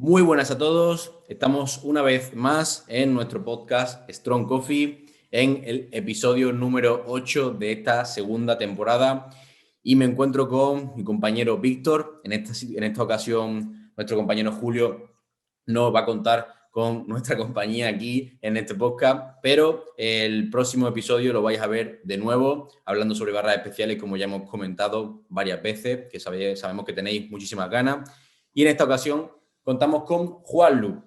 Muy buenas a todos. Estamos una vez más en nuestro podcast Strong Coffee, en el episodio número 8 de esta segunda temporada. Y me encuentro con mi compañero Víctor. En esta ocasión, nuestro compañero Julio nos va a contar con nuestra compañía aquí en este podcast, pero el próximo episodio lo vais a ver de nuevo, hablando sobre barras especiales, como ya hemos comentado varias veces, que sabemos que tenéis muchísimas ganas. Y en esta ocasión contamos con Juanlu.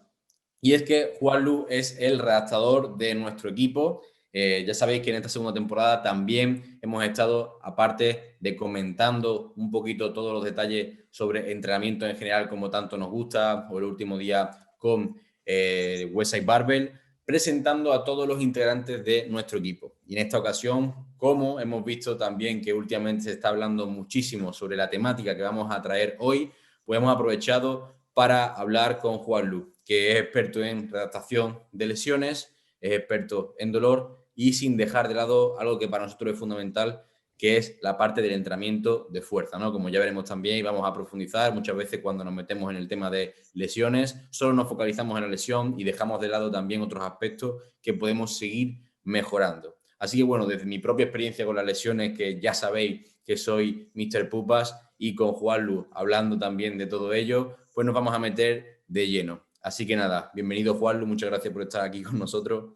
Y es que Juanlu es el redactador de nuestro equipo. Ya sabéis que en esta segunda temporada también hemos estado, aparte de comentando un poquito todos los detalles sobre entrenamiento en general, como tanto nos gusta, o el último día con Westside Barbell, presentando a todos los integrantes de nuestro equipo. Y en esta ocasión, como hemos visto también que últimamente se está hablando muchísimo sobre la temática que vamos a traer hoy, pues hemos aprovechado para hablar con Juanlu, que es experto en redactación de lesiones, es experto en dolor y sin dejar de lado algo que para nosotros es fundamental, que es la parte del entrenamiento de fuerza, ¿no? Como ya veremos también y vamos a profundizar, muchas veces cuando nos metemos en el tema de lesiones, solo nos focalizamos en la lesión y dejamos de lado también otros aspectos que podemos seguir mejorando. Así que bueno, desde mi propia experiencia con las lesiones, que ya sabéis que soy Mr. Pupas, y con Juanlu hablando también de todo ello, pues nos vamos a meter de lleno. Así que nada, bienvenido Juanlu, muchas gracias por estar aquí con nosotros.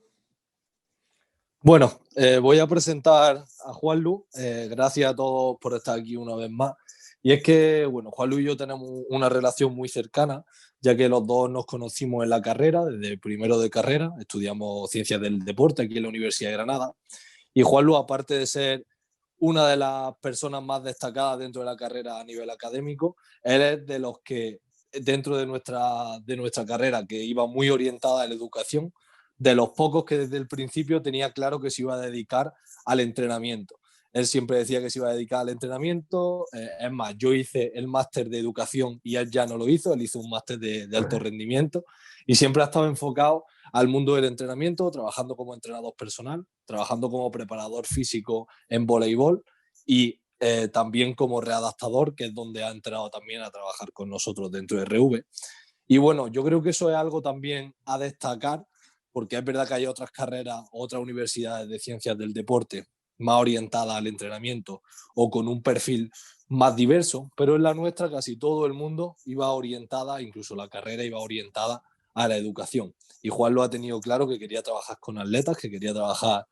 Bueno, voy a presentar a Juanlu. Gracias a todos por estar aquí una vez más. Y es que, bueno, Juanlu y yo tenemos una relación muy cercana, ya que los dos nos conocimos en la carrera, desde primero de carrera, estudiamos Ciencias del Deporte aquí en la Universidad de Granada. Y Juanlu, aparte de ser una de las personas más destacadas dentro de la carrera a nivel académico, él es de los que dentro de nuestra carrera, que iba muy orientada a la educación, de los pocos que desde el principio tenía claro que se iba a dedicar al entrenamiento. Él siempre decía que se iba a dedicar al entrenamiento. Es más, yo hice el máster de educación y él ya no lo hizo, él hizo un máster de alto rendimiento y siempre ha estado enfocado al mundo del entrenamiento, trabajando como entrenador personal, trabajando como preparador físico en voleibol y también como readaptador, que es donde ha entrado también a trabajar con nosotros dentro de RV. Y bueno, yo creo que eso es algo también a destacar, porque es verdad que hay otras carreras, otras universidades de ciencias del deporte más orientadas al entrenamiento o con un perfil más diverso, pero en la nuestra casi todo el mundo iba orientada, incluso la carrera iba orientada a la educación. Y Juan lo ha tenido claro, que quería trabajar con atletas, que quería trabajar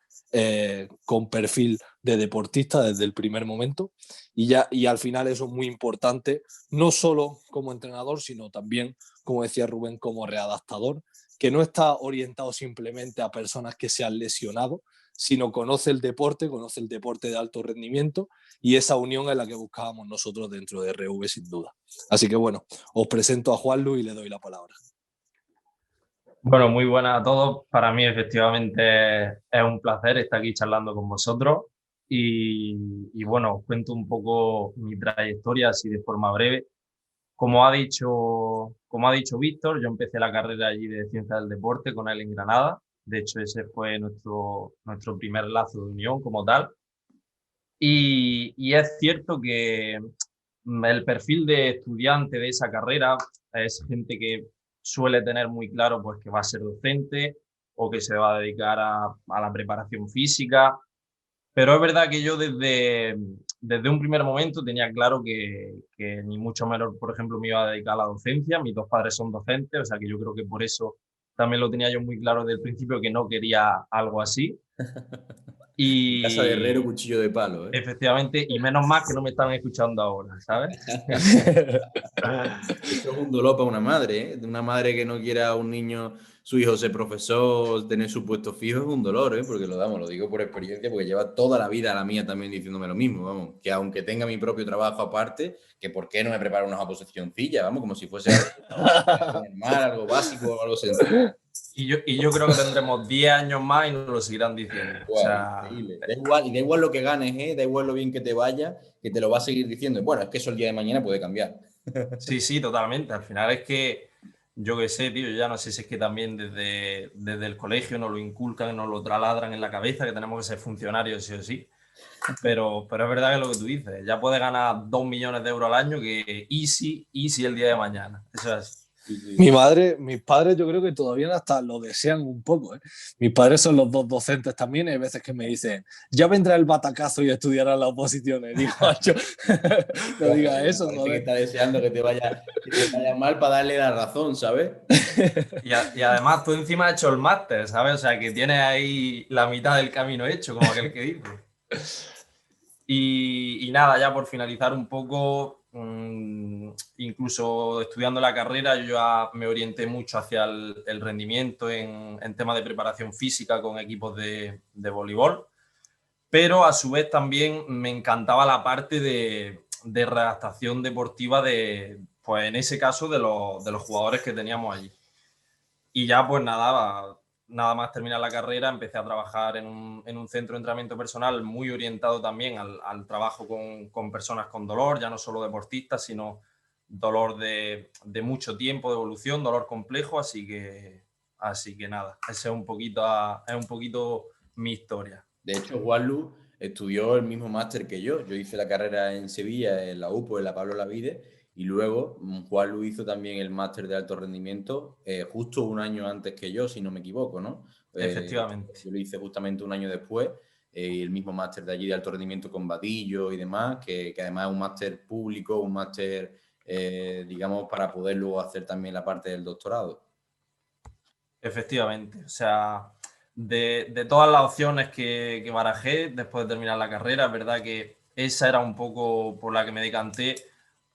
con perfil de deportista desde el primer momento. Y al final eso es muy importante, no solo como entrenador, sino también, como decía Rubén, como readaptador, que no está orientado simplemente a personas que se han lesionado, sino conoce el deporte de alto rendimiento, y esa unión es la que buscábamos nosotros dentro de RV, sin duda. Así que bueno, os presento a Juanlu y le doy la palabra. Bueno, muy buenas a todos. Para mí efectivamente es un placer estar aquí charlando con vosotros y bueno, os cuento un poco mi trayectoria así de forma breve. Como ha dicho Víctor, yo empecé la carrera allí de Ciencias del Deporte con él en Granada. De hecho, ese fue nuestro primer lazo de unión como tal. Y es cierto que el perfil de estudiante de esa carrera es gente que suele tener muy claro pues, que va a ser docente o que se va a dedicar a la preparación física. Pero es verdad que yo desde un primer momento tenía claro que ni mucho menos, por ejemplo, me iba a dedicar a la docencia. Mis dos padres son docentes, o sea que yo creo que por eso también lo tenía yo muy claro desde el principio, que no quería algo así. En casa de herrero, Y cuchillo de palo, ¿eh? efectivamente, y menos mal que no me están escuchando ahora, ¿sabes? Eso es un dolor para una madre, ¿eh? Una madre que no quiera a un niño, su hijo ser profesor, tener su puesto fijo, es un dolor, ¿eh? Porque lo digo por experiencia, porque lleva toda la vida la mía también diciéndome lo mismo, vamos, que aunque tenga mi propio trabajo aparte, que por qué no me preparo una oposicioncilla, vamos, como si fuese algo normal, algo básico o algo sencillo. Y yo creo que tendremos 10 años más y nos lo seguirán diciendo. O Guau, sea, increíble. Da igual, y da igual lo que ganes, ¿eh? Da igual lo bien que te vaya, que te lo va a seguir diciendo. Bueno, es que eso el día de mañana puede cambiar. sí, sí, totalmente. Al final es que, yo qué sé, tío, yo ya no sé si es que también desde el colegio nos lo inculcan, nos lo taladran en la cabeza, que tenemos que ser funcionarios sí o sí. Pero es verdad que lo que tú dices, ya puedes ganar 2 millones de euros al año, que easy el día de mañana. Eso es así. Sí, sí. Mis padres yo creo que todavía hasta lo desean un poco, ¿eh? Mis padres son los dos docentes también y hay veces que me dicen, ya vendrá el batacazo y estudiarán las oposiciones. Digo, macho, no digas Me eso, parece que joder. está deseando que te vaya mal para darle la razón, ¿sabes? Y además tú encima has hecho el máster, ¿sabes? O sea, que tienes ahí la mitad del camino hecho, como aquel que dice. Y nada, ya por finalizar un poco, incluso estudiando la carrera, yo ya me orienté mucho hacia el rendimiento en temas de preparación física con equipos de voleibol, pero a su vez también me encantaba la parte de redactación deportiva pues en ese caso, de los jugadores que teníamos allí. Y ya pues nada más terminar la carrera, empecé a trabajar en un centro de entrenamiento personal muy orientado también al trabajo con personas con dolor, ya no solo deportistas, sino dolor de mucho tiempo, de evolución, dolor complejo, así que nada, ese es un poquito mi historia. De hecho, Juanlu estudió el mismo máster que yo. Yo hice la carrera en Sevilla, en la UPO, en la Pablo Olavide, y luego Juanlu hizo también el máster de alto rendimiento justo un año antes que yo, si no me equivoco, ¿no? Efectivamente. Yo lo hice justamente un año después, el mismo máster de allí de alto rendimiento con Vadillo y demás, que además es un máster público, un máster, digamos, para poder luego hacer también la parte del doctorado. Efectivamente, o sea, de todas las opciones que barajé después de terminar la carrera, es verdad que esa era un poco por la que me decanté,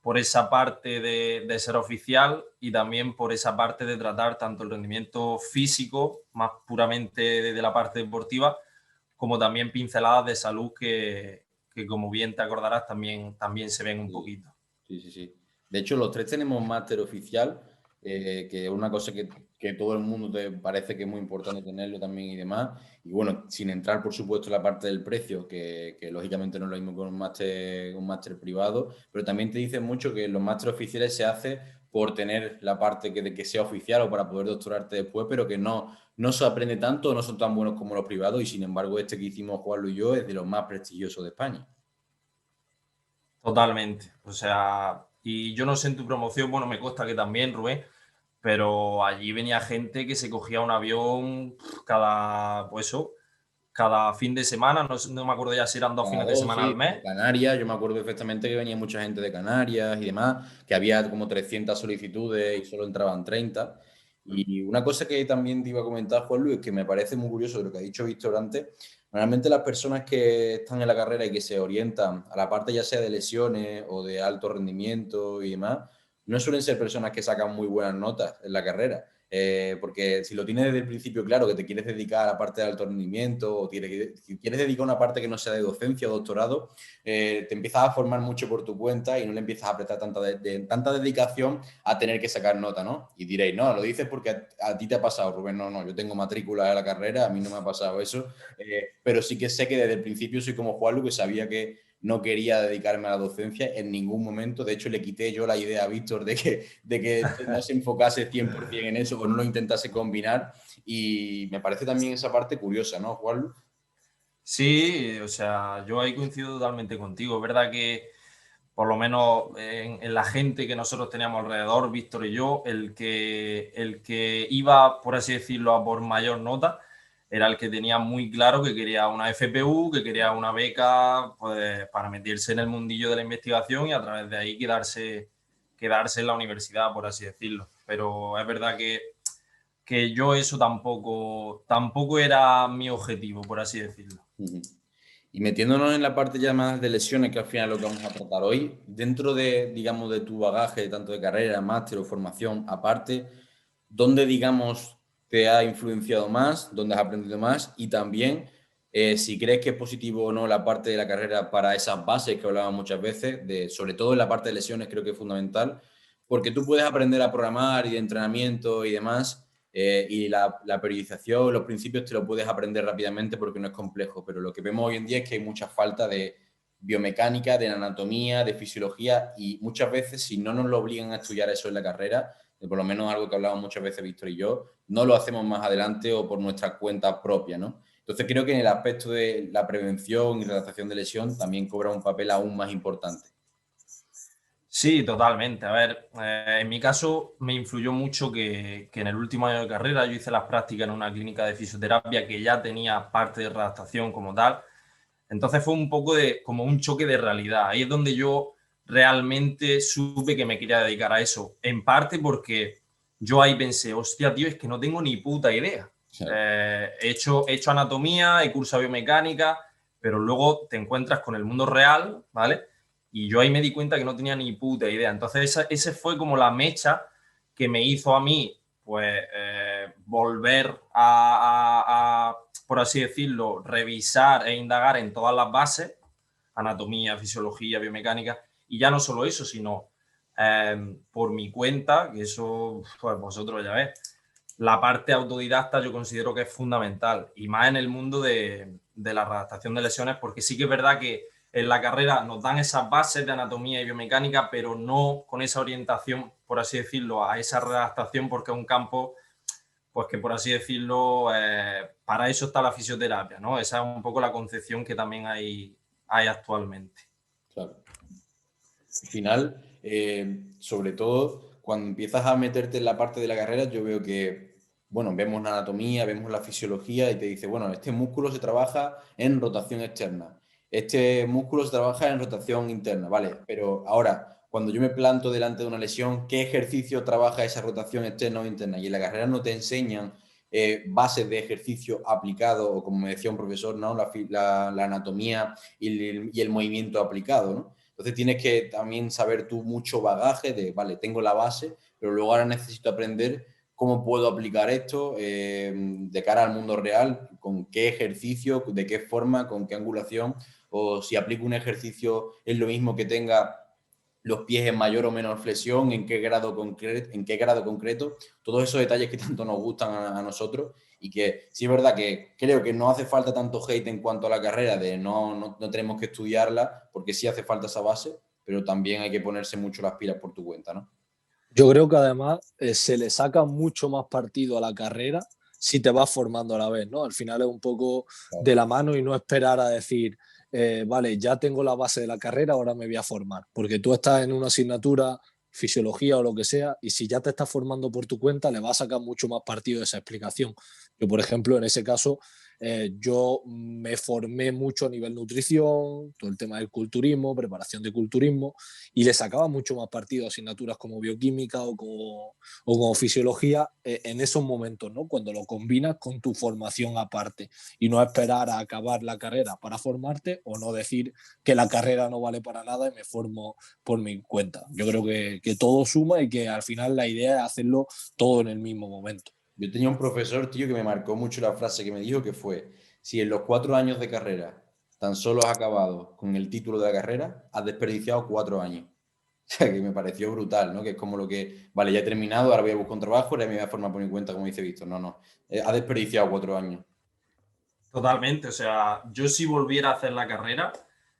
por esa parte de ser oficial y también por esa parte de tratar tanto el rendimiento físico, más puramente de la parte deportiva, como también pinceladas de salud que como bien te acordarás, también se ven un Sí. poquito. Sí, sí, sí. De hecho, los tres tenemos máster oficial, que es una cosa que todo el mundo te parece que es muy importante tenerlo también y demás. Y bueno, sin entrar, por supuesto, en la parte del precio, que lógicamente no es lo mismo que un máster privado, pero también te dicen mucho que los másteres oficiales se hace por tener la parte de que sea oficial o para poder doctorarte después, pero que no se aprende tanto, no son tan buenos como los privados y sin embargo este que hicimos Juanlo y yo es de los más prestigiosos de España. Totalmente. O sea, y yo no sé en tu promoción, bueno, me consta que también, Rubén, pero allí venía gente que se cogía un avión pues eso, cada fin de semana, no me acuerdo ya si eran dos Cada fines de dos, semana al sí. De mes. Canarias, yo me acuerdo perfectamente que venía mucha gente de Canarias y demás, que había como 300 solicitudes y solo entraban 30. Y una cosa que también te iba a comentar, Juan Luis, que me parece muy curioso de lo que ha dicho Víctor antes, normalmente las personas que están en la carrera y que se orientan a la parte ya sea de lesiones o de alto rendimiento y demás, no suelen ser personas que sacan muy buenas notas en la carrera. Porque si lo tienes desde el principio claro, que te quieres dedicar a la parte de alto rendimiento o si quieres dedicar a una parte que no sea de docencia o doctorado, te empiezas a formar mucho por tu cuenta y no le empiezas a prestar tanta dedicación a tener que sacar nota, ¿no? Y diréis, no, lo dices porque a ti te ha pasado, Rubén, no, yo tengo matrícula de la carrera, a mí no me ha pasado eso, pero sí que sé que desde el principio soy como Juanlu, que sabía que no quería dedicarme a la docencia en ningún momento. De hecho, le quité yo la idea a Víctor de que no se enfocase 100% en eso o no lo intentase combinar. Y me parece también esa parte curiosa, ¿no, Juan? Sí, o sea, yo ahí coincido totalmente contigo. Es verdad que por lo menos en la gente que nosotros teníamos alrededor, Víctor y yo, el que iba, por así decirlo, a por mayor nota, era el que tenía muy claro que quería una FPU, que quería una beca pues, para meterse en el mundillo de la investigación y a través de ahí quedarse en la universidad, por así decirlo. Pero es verdad que yo eso tampoco era mi objetivo, por así decirlo. Y metiéndonos en la parte ya más de lesiones, que al final es lo que vamos a tratar hoy, dentro de, digamos, de tu bagaje, tanto de carrera, máster o formación, aparte, ¿dónde, digamos, te ha influenciado más? ¿Dónde has aprendido más? Y también, si crees que es positivo o no la parte de la carrera para esas bases que hablábamos muchas veces, sobre todo en la parte de lesiones, creo que es fundamental, porque tú puedes aprender a programar y de entrenamiento y demás, y la periodización, los principios te lo puedes aprender rápidamente porque no es complejo, pero lo que vemos hoy en día es que hay mucha falta de biomecánica, de anatomía, de fisiología y muchas veces si no nos lo obligan a estudiar eso en la carrera, por lo menos algo que hablamos muchas veces Víctor y yo, no lo hacemos más adelante o por nuestra cuenta propia, ¿no? Entonces creo que en el aspecto de la prevención y redactación de lesión también cobra un papel aún más importante. Sí, totalmente. A ver, en mi caso me influyó mucho que en el último año de carrera yo hice las prácticas en una clínica de fisioterapia que ya tenía parte de redactación como tal. Entonces fue un poco de como un choque de realidad. Ahí es donde yo realmente supe que me quería dedicar a eso. En parte porque yo ahí pensé, hostia, tío, es que no tengo ni puta idea. He hecho anatomía, he cursado biomecánica, pero luego te encuentras con el mundo real, ¿vale? Y yo ahí me di cuenta que no tenía ni puta idea. Entonces ese fue como la mecha que me hizo a mí, pues, volver por así decirlo, revisar e indagar en todas las bases, anatomía, fisiología, biomecánica, y ya no solo eso, sino por mi cuenta, que eso, pues vosotros ya ves, la parte autodidacta yo considero que es fundamental, y más en el mundo de la redactación de lesiones, porque sí que es verdad que en la carrera nos dan esas bases de anatomía y biomecánica, pero no con esa orientación, por así decirlo, a esa redactación, porque es un campo, pues que por así decirlo, para eso está la fisioterapia, ¿no? Esa es un poco la concepción que también hay actualmente. Claro. Al final, sobre todo, cuando empiezas a meterte en la parte de la carrera, yo veo que, bueno, vemos la anatomía, vemos la fisiología y te dice, bueno, este músculo se trabaja en rotación externa, este músculo se trabaja en rotación interna, ¿vale? Pero ahora, cuando yo me planto delante de una lesión, ¿qué ejercicio trabaja esa rotación externa o interna? Y en la carrera no te enseñan bases de ejercicio aplicado, o como me decía un profesor, ¿no? La anatomía y el movimiento aplicado, ¿no? Entonces tienes que también saber tú mucho bagaje de, vale, tengo la base, pero luego ahora necesito aprender cómo puedo aplicar esto de cara al mundo real, con qué ejercicio, de qué forma, con qué angulación, o si aplico un ejercicio es lo mismo que tenga los pies en mayor o menor flexión, en qué grado concreto, todos esos detalles que tanto nos gustan a nosotros y que sí es verdad que creo que no hace falta tanto hate en cuanto a la carrera, de no tenemos que estudiarla porque sí hace falta esa base, pero también hay que ponerse mucho las pilas por tu cuenta, ¿no? Yo creo que además se le saca mucho más partido a la carrera si te vas formando a la vez, ¿no? Al final es un poco de la mano y no esperar a decir, vale, ya tengo la base de la carrera, ahora me voy a formar. Porque tú estás en una asignatura, fisiología o lo que sea, y si ya te estás formando por tu cuenta, le vas a sacar mucho más partido de esa explicación. Yo, por ejemplo, en ese caso, yo me formé mucho a nivel nutrición, todo el tema del culturismo, preparación de culturismo, y le sacaba mucho más partido a asignaturas como bioquímica o como fisiología en esos momentos, ¿no? Cuando lo combinas con tu formación aparte y no esperar a acabar la carrera para formarte o no decir que la carrera no vale para nada y me formo por mi cuenta. Yo creo que todo suma y que al final la idea es hacerlo todo en el mismo momento. Yo tenía un profesor, tío, que me marcó mucho la frase que me dijo que fue, si en los 4 años de carrera tan solo has acabado con el título de la carrera, has desperdiciado 4 años. O sea, que me pareció brutal, ¿no? Que es como lo que, vale, ya he terminado, ahora voy a buscar un trabajo, ahora me voy a formar por mi cuenta, como dice Víctor. No, no, has desperdiciado 4 años. Totalmente, o sea, yo si volviera a hacer la carrera,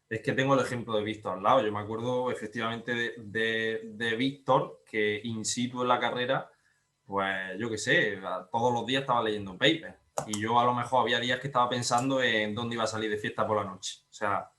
es que tengo el ejemplo de Víctor al lado. Yo me acuerdo efectivamente de Víctor, que in situ en la carrera, pues yo qué sé, todos los días estaba leyendo papers. Y yo a lo mejor había días que estaba pensando en dónde iba a salir de fiesta por la noche. O sea,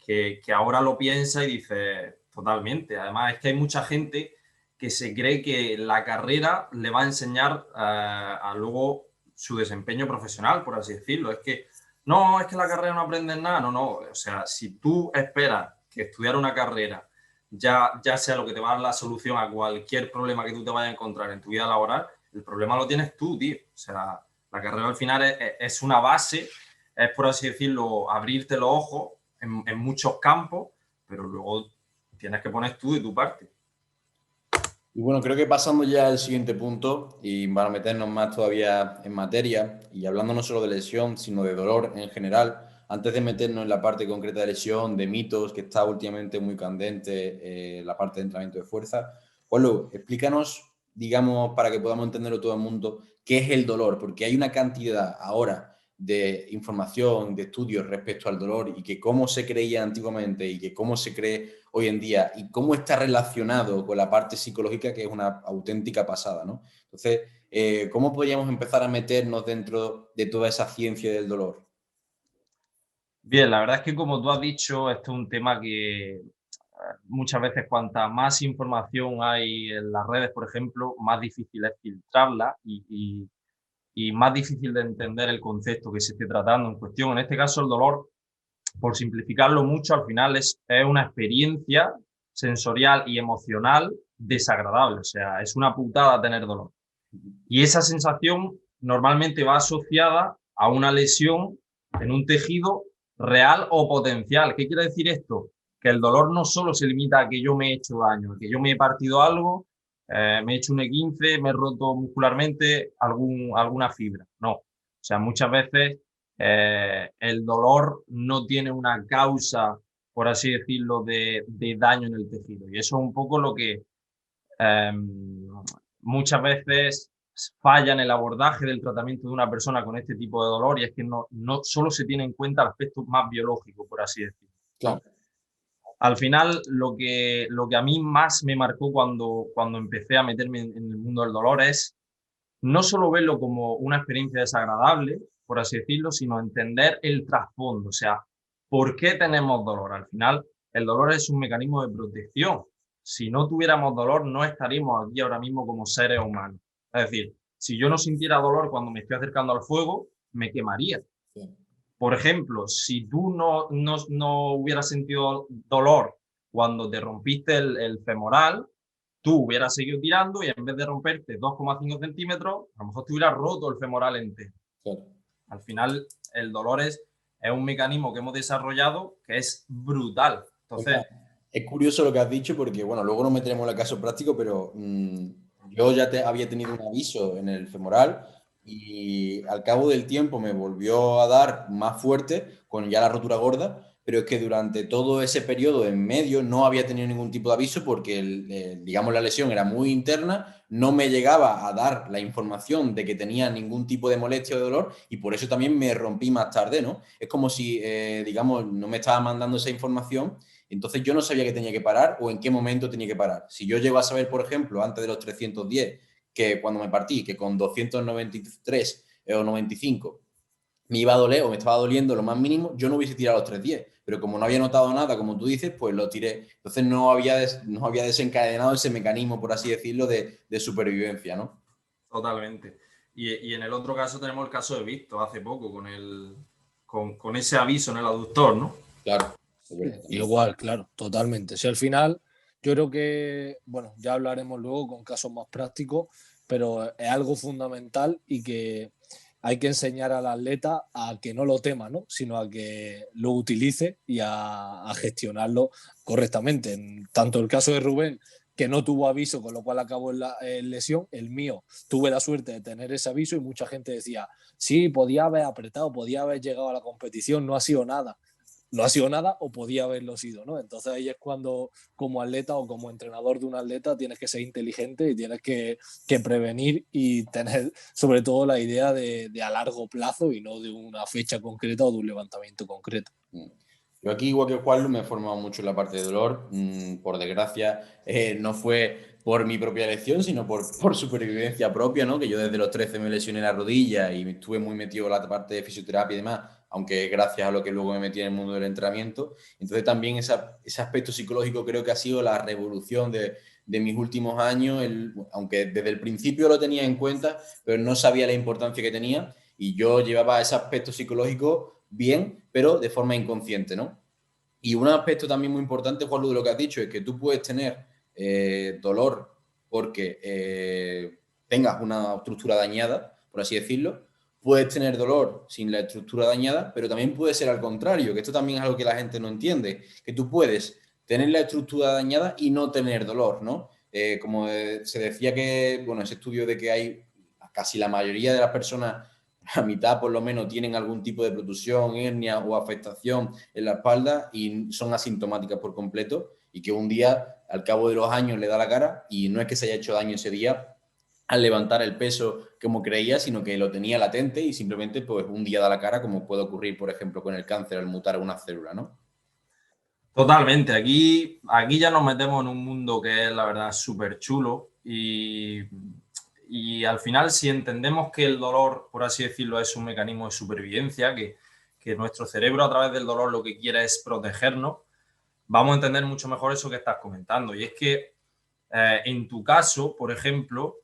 que ahora lo piensa y dice totalmente. Además, es que hay mucha gente que se cree que la carrera le va a enseñar a luego su desempeño profesional, por así decirlo. Es que no, es que la carrera no aprendes nada. No, no. O sea, si tú esperas que estudiar una carrera ya sea lo que te va a dar la solución a cualquier problema que tú te vayas a encontrar en tu vida laboral, el problema lo tienes tú, tío. O sea, la carrera al final es una base, es por así decirlo, abrirte los ojos en muchos campos, pero luego tienes que poner tú de tu parte. Y bueno, creo que pasando ya al siguiente punto y para meternos más todavía en materia y hablando no solo de lesión, sino de dolor en general, antes de meternos en la parte concreta de lesión, de mitos, que está últimamente muy candente, la parte de entrenamiento de fuerza, Juanlu, explícanos, digamos, para que podamos entenderlo todo el mundo, qué es el dolor, porque hay una cantidad ahora de información, de estudios respecto al dolor y que cómo se creía antiguamente y que cómo se cree hoy en día y cómo está relacionado con la parte psicológica, que es una auténtica pasada, ¿no? Entonces, ¿cómo podríamos empezar a meternos dentro de toda esa ciencia del dolor? Bien, la verdad es que como tú has dicho, esto es un tema que muchas veces cuanta más información hay en las redes, por ejemplo, más difícil es filtrarla y más difícil de entender el concepto que se esté tratando en cuestión. En este caso, el dolor, por simplificarlo mucho, al final es una experiencia sensorial y emocional desagradable. O sea, es una putada tener dolor. Y esa sensación normalmente va asociada a una lesión en un tejido real o potencial. ¿Qué quiere decir esto? Que el dolor no solo se limita a que yo me he hecho daño, que yo me he partido algo, me he hecho un E15, me he roto muscularmente alguna fibra. No. O sea, muchas veces el dolor no tiene una causa, por así decirlo, de daño en el tejido. Y eso es un poco lo que muchas veces falla en el abordaje del tratamiento de una persona con este tipo de dolor, y es que no solo se tiene en cuenta el aspecto más biológico, por así decirlo. Claro. Al final, lo que a mí más me marcó cuando empecé a meterme en el mundo del dolor es no solo verlo como una experiencia desagradable, por así decirlo, sino entender el trasfondo. O sea, ¿por qué tenemos dolor? Al final, el dolor es un mecanismo de protección. Si no tuviéramos dolor, no estaríamos aquí ahora mismo como seres humanos. Es decir, si yo no sintiera dolor cuando me estoy acercando al fuego, me quemaría. Sí. Por ejemplo, si tú no hubieras sentido dolor cuando te rompiste el femoral, tú hubieras seguido tirando y en vez de romperte 2,5 centímetros, a lo mejor te hubieras roto el femoral entero. Claro. Al final, el dolor es un mecanismo que hemos desarrollado que es brutal. Entonces, es curioso lo que has dicho porque, bueno, luego nos meteremos en el caso práctico, pero yo ya había tenido un aviso en el femoral y al cabo del tiempo me volvió a dar más fuerte con ya la rotura gorda, pero es que durante todo ese periodo en medio no había tenido ningún tipo de aviso porque, digamos, la lesión era muy interna, no me llegaba a dar la información de que tenía ningún tipo de molestia o de dolor y por eso también me rompí más tarde, ¿no? Es como si, digamos, no me estaba mandando esa información. Entonces yo no sabía que tenía que parar o en qué momento tenía que parar. Si yo llego a saber, por ejemplo, antes de los 310, que cuando me partí, que con 293 o 95 me iba a doler o me estaba doliendo lo más mínimo, yo no hubiese tirado los 310. Pero como no había notado nada, como tú dices, pues lo tiré. Entonces no había desencadenado ese mecanismo, por así decirlo, de supervivencia, ¿no? totalmente. Y en el otro caso tenemos el caso de Víctor hace poco, con ese aviso en el aductor, ¿no? Claro. Igual, claro, totalmente. Si al final, yo creo que, bueno, ya hablaremos luego con casos más prácticos, pero es algo fundamental y que hay que enseñar al atleta a que no lo tema, ¿no? Sino a que lo utilice y a gestionarlo correctamente. En tanto el caso de Rubén, que no tuvo aviso, con lo cual acabó en lesión, el mío tuve la suerte de tener ese aviso y mucha gente decía, sí, podía haber apretado, podía haber llegado a la competición, no ha sido nada. No ha sido nada o podía haberlo sido, ¿no? Entonces ahí es cuando como atleta o como entrenador de un atleta tienes que ser inteligente y tienes que prevenir y tener sobre todo la idea de a largo plazo y no de una fecha concreta o de un levantamiento concreto. Yo aquí, igual que Juan, me he formado mucho en la parte de dolor. Por desgracia, no fue por mi propia elección, sino por supervivencia propia, ¿no? Que yo desde los 13 me lesioné la rodilla y me estuve muy metido en la parte de fisioterapia y demás, aunque gracias a lo que luego me metí en el mundo del entrenamiento. Entonces también ese aspecto psicológico creo que ha sido la revolución de mis últimos años, aunque desde el principio lo tenía en cuenta, pero no sabía la importancia que tenía y yo llevaba ese aspecto psicológico bien, pero de forma inconsciente, ¿no? Y un aspecto también muy importante, Juan, de lo que has dicho, es que tú puedes tener dolor porque tengas una estructura dañada, por así decirlo. Puedes tener dolor sin la estructura dañada, pero también puede ser al contrario, que esto también es algo que la gente no entiende, que tú puedes tener la estructura dañada y no tener dolor, ¿no? Como se decía que, bueno, ese estudio de que hay casi la mayoría de las personas, la mitad por lo menos, tienen algún tipo de protusión, hernia o afectación en la espalda y son asintomáticas por completo y que un día, al cabo de los años, le da la cara y no es que se haya hecho daño ese día al levantar el peso como creía, sino que lo tenía latente y simplemente pues un día da la cara, como puede ocurrir, por ejemplo, con el cáncer al mutar una célula, ¿no? Totalmente. Aquí ya nos metemos en un mundo que es, la verdad, súper chulo y al final, si entendemos que el dolor, por así decirlo, es un mecanismo de supervivencia, que nuestro cerebro a través del dolor lo que quiere es protegernos, vamos a entender mucho mejor eso que estás comentando. Y es que en tu caso, por ejemplo,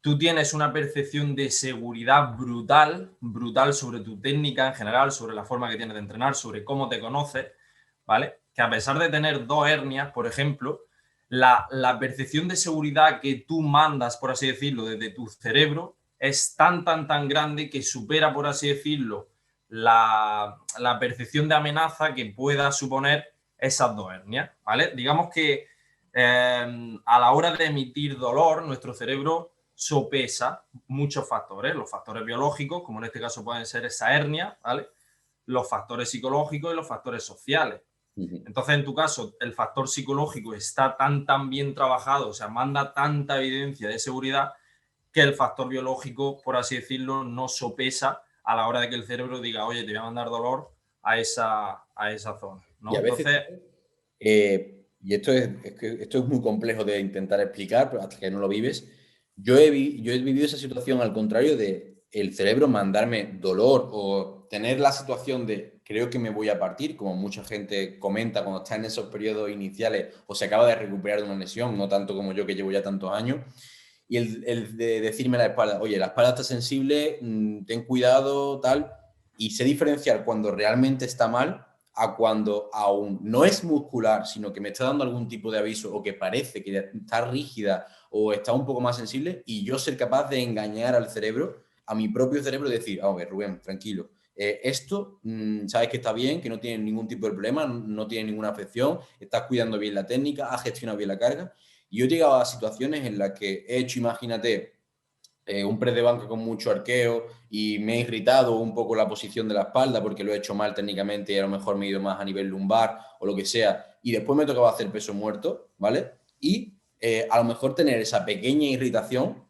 tú tienes una percepción de seguridad brutal sobre tu técnica en general, sobre la forma que tienes de entrenar, sobre cómo te conoces, ¿vale? Que a pesar de tener 2 hernias, por ejemplo, la percepción de seguridad que tú mandas, por así decirlo, desde tu cerebro es tan grande que supera, por así decirlo, la percepción de amenaza que pueda suponer esas 2 hernias, ¿vale? Digamos que a la hora de emitir dolor, nuestro cerebro sopesa muchos factores, los factores biológicos, como en este caso pueden ser esa hernia, ¿vale? Los factores psicológicos y los factores sociales. Entonces, en tu caso, el factor psicológico está tan bien trabajado, o sea, manda tanta evidencia de seguridad que el factor biológico, por así decirlo, no sopesa a la hora de que el cerebro diga, oye, te voy a mandar dolor a esa zona, Y ¿no? a veces, Entonces, y esto es muy complejo de intentar explicar, pero hasta que no lo vives, yo he vivido esa situación al contrario de el cerebro mandarme dolor o tener la situación de creo que me voy a partir, como mucha gente comenta cuando está en esos periodos iniciales o se acaba de recuperar de una lesión, no tanto como yo que llevo ya tantos años, y el de decirme a la espalda, oye, la espalda está sensible, ten cuidado, tal, y sé diferenciar cuando realmente está mal a cuando aún no es muscular, sino que me está dando algún tipo de aviso o que parece que está rígida o está un poco más sensible y yo ser capaz de engañar al cerebro, a mi propio cerebro, y decir, a ver, Rubén, tranquilo, esto sabes que está bien, que no tiene ningún tipo de problema, no tiene ninguna afección, estás cuidando bien la técnica, has gestionado bien la carga. Y yo he llegado a situaciones en las que he hecho, imagínate, un press de banca con mucho arqueo y me he irritado un poco la posición de la espalda porque lo he hecho mal técnicamente y a lo mejor me he ido más a nivel lumbar o lo que sea. Y después me tocaba hacer peso muerto, ¿vale? Y a lo mejor tener esa pequeña irritación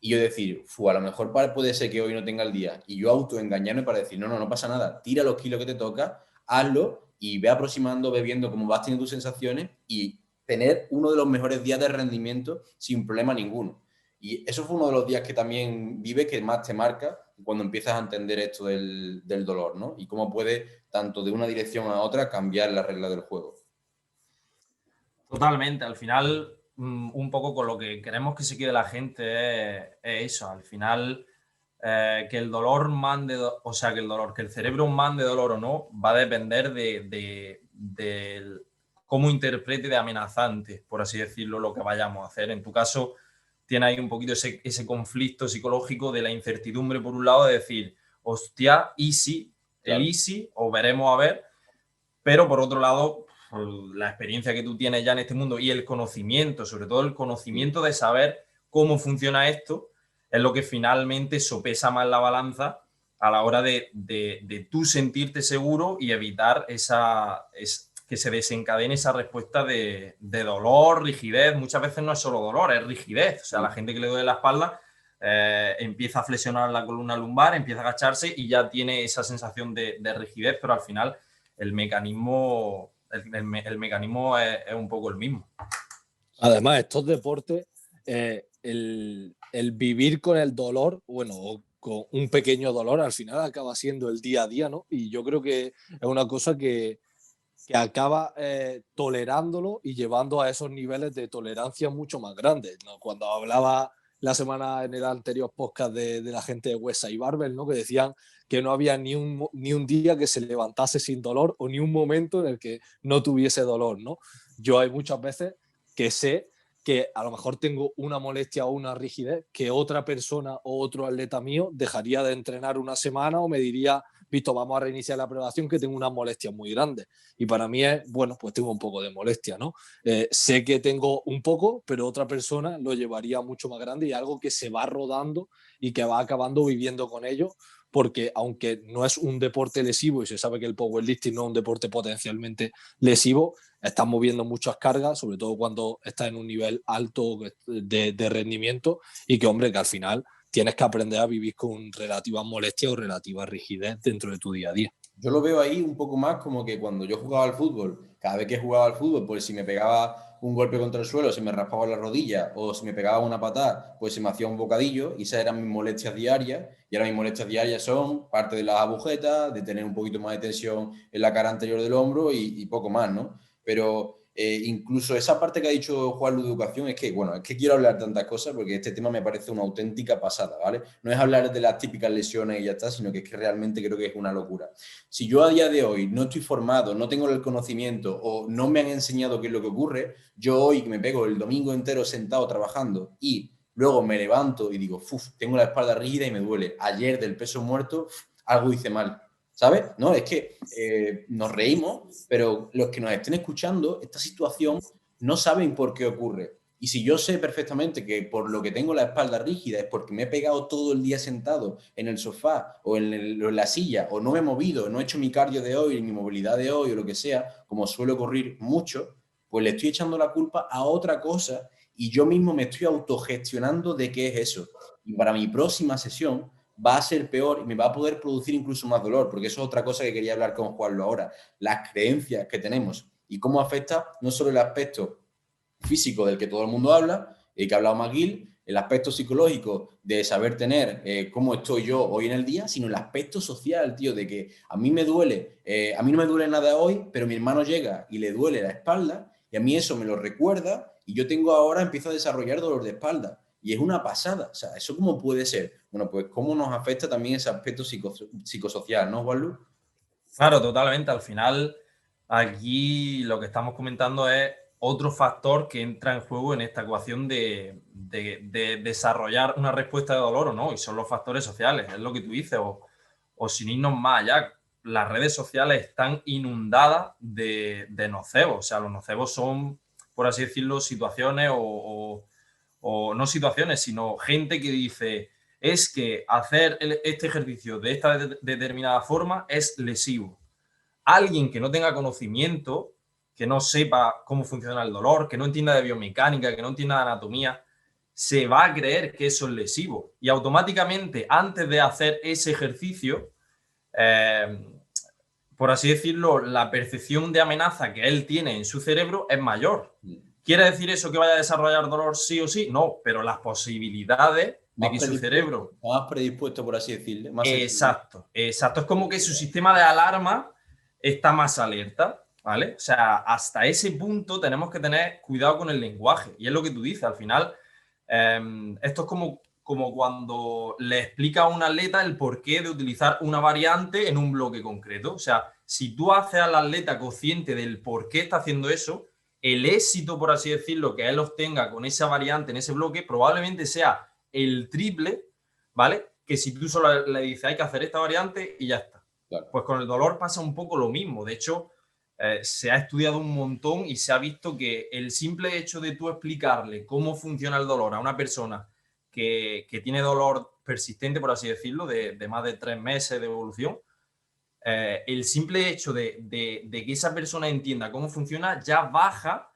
y yo decir, a lo mejor puede ser que hoy no tenga el día. Y yo autoengañarme para decir, no pasa nada, tira los kilos que te toca, hazlo y ve aproximando, ve viendo cómo vas teniendo tus sensaciones y tener uno de los mejores días de rendimiento sin problema ninguno. Y eso fue uno de los días que también vives, que más te marca cuando empiezas a entender esto del dolor, ¿no? Y cómo puede, tanto de una dirección a otra, cambiar la regla del juego. totalmente, al final, un poco con lo que queremos que se quede la gente es eso, al final, que el dolor o sea, que el cerebro mande dolor o no, va a depender de cómo interprete de amenazante, por así decirlo, lo que vayamos a hacer. En tu caso, tiene ahí un poquito ese conflicto psicológico de la incertidumbre, por un lado, de decir, hostia, easy, el Claro. easy, o veremos a ver, pero por otro lado, la experiencia que tú tienes ya en este mundo y el conocimiento, sobre todo el conocimiento de saber cómo funciona esto, es lo que finalmente sopesa más la balanza a la hora de tú sentirte seguro y evitar que se desencadene esa respuesta de dolor, rigidez. Muchas veces no es solo dolor, es rigidez. O sea, la gente que le duele la espalda empieza a flexionar la columna lumbar, empieza a agacharse y ya tiene esa sensación de rigidez, pero al final el mecanismo, el mecanismo es un poco el mismo. Además, estos deportes, el vivir con el dolor, bueno, o con un pequeño dolor, al final acaba siendo el día a día, ¿no? Y yo creo que es una cosa que acaba tolerándolo y llevando a esos niveles de tolerancia mucho más grandes, ¿no? Cuando hablaba la semana en el anterior podcast de la gente de Westside Barbell, ¿no? Que decían que no había ni un día que se levantase sin dolor o ni un momento en el que no tuviese dolor, ¿no? Yo hay muchas veces que sé que a lo mejor tengo una molestia o una rigidez que otra persona o otro atleta mío dejaría de entrenar una semana o me diría, visto, vamos a reiniciar la pruebación que tengo una molestia muy grande. Y para mí es, bueno, pues tengo un poco de molestia, ¿no? Sé que tengo un poco, pero otra persona lo llevaría mucho más grande y algo que se va rodando y que va acabando viviendo con ello, porque aunque no es un deporte lesivo y se sabe que el powerlifting no es un deporte potencialmente lesivo, estás moviendo muchas cargas, sobre todo cuando estás en un nivel alto de rendimiento y que, hombre, que al final tienes que aprender a vivir con relativa molestia o relativa rigidez dentro de tu día a día. Yo lo veo ahí un poco más como que cuando yo jugaba al fútbol, cada vez que jugaba al fútbol, pues si me pegaba un golpe contra el suelo, se me raspaba la rodilla o si me pegaba una patada, pues se me hacía un bocadillo y esas eran mis molestias diarias. Y ahora mis molestias diarias son parte de las agujetas, de tener un poquito más de tensión en la cara anterior del hombro y poco más, ¿no? pero incluso esa parte que ha dicho Juan de educación es que, bueno, es que quiero hablar de tantas cosas porque este tema me parece una auténtica pasada, ¿vale? No es hablar de las típicas lesiones y ya está, sino que es que realmente creo que es una locura. Si yo a día de hoy no estoy formado, no tengo el conocimiento o no me han enseñado qué es lo que ocurre, yo hoy me pego el domingo entero sentado trabajando y luego me levanto y digo, tengo la espalda rígida y me duele. Ayer del peso muerto, algo hice mal. ¿Sabes? No, es que nos reímos, pero los que nos estén escuchando, esta situación no saben por qué ocurre. Y si yo sé perfectamente que por lo que tengo la espalda rígida es porque me he pegado todo el día sentado en el sofá o en la silla, o no me he movido, no he hecho mi cardio de hoy, mi movilidad de hoy o lo que sea, como suelo ocurrir mucho, pues le estoy echando la culpa a otra cosa y yo mismo me estoy autogestionando de qué es eso. Y para mi próxima sesión va a ser peor y me va a poder producir incluso más dolor, porque eso es otra cosa que quería hablar con Juanlo ahora, las creencias que tenemos y cómo afecta no solo el aspecto físico del que todo el mundo habla, que ha hablado McGill, el aspecto psicológico de saber tener cómo estoy yo hoy en el día, sino el aspecto social, tío, de que a mí me duele, a mí no me duele nada hoy, pero mi hermano llega y le duele la espalda y a mí eso me lo recuerda y yo tengo ahora, empiezo a desarrollar dolor de espalda. Y es una pasada. O sea, ¿eso cómo puede ser? Bueno, pues cómo nos afecta también ese aspecto psicosocial, ¿no, Juanlu? Claro, totalmente. Al final, aquí lo que estamos comentando es otro factor que entra en juego en esta ecuación de desarrollar una respuesta de dolor o no, y son los factores sociales, es lo que tú dices, o sin irnos más allá, las redes sociales están inundadas de nocebos, o sea, los nocebos son, por así decirlo, situaciones o no situaciones, sino gente que dice es que hacer este ejercicio de esta determinada forma es lesivo. Alguien que no tenga conocimiento, que no sepa cómo funciona el dolor, que no entienda de biomecánica, que no entienda de anatomía, se va a creer que eso es lesivo. Y automáticamente, antes de hacer ese ejercicio, por así decirlo, la percepción de amenaza que él tiene en su cerebro es mayor. ¿Quiere decir eso que vaya a desarrollar dolor sí o sí? No, pero las posibilidades de que su cerebro... Más predispuesto, por así decirlo. Más exacto, exacto. Es como que su sistema de alarma está más alerta, ¿vale? O sea, hasta ese punto tenemos que tener cuidado con el lenguaje. Y es lo que tú dices, al final, esto es como cuando le explica a un atleta el porqué de utilizar una variante en un bloque concreto. O sea, si tú haces al atleta consciente del por qué está haciendo eso, el éxito, por así decirlo, que él obtenga con esa variante en ese bloque probablemente sea el triple, ¿vale? Que si tú solo le dices hay que hacer esta variante y ya está. Claro. Pues con el dolor pasa un poco lo mismo. De hecho, se ha estudiado un montón y se ha visto que el simple hecho de tú explicarle cómo funciona el dolor a una persona que tiene dolor persistente, por así decirlo, de más de 3 meses de evolución, el simple hecho de que esa persona entienda cómo funciona ya baja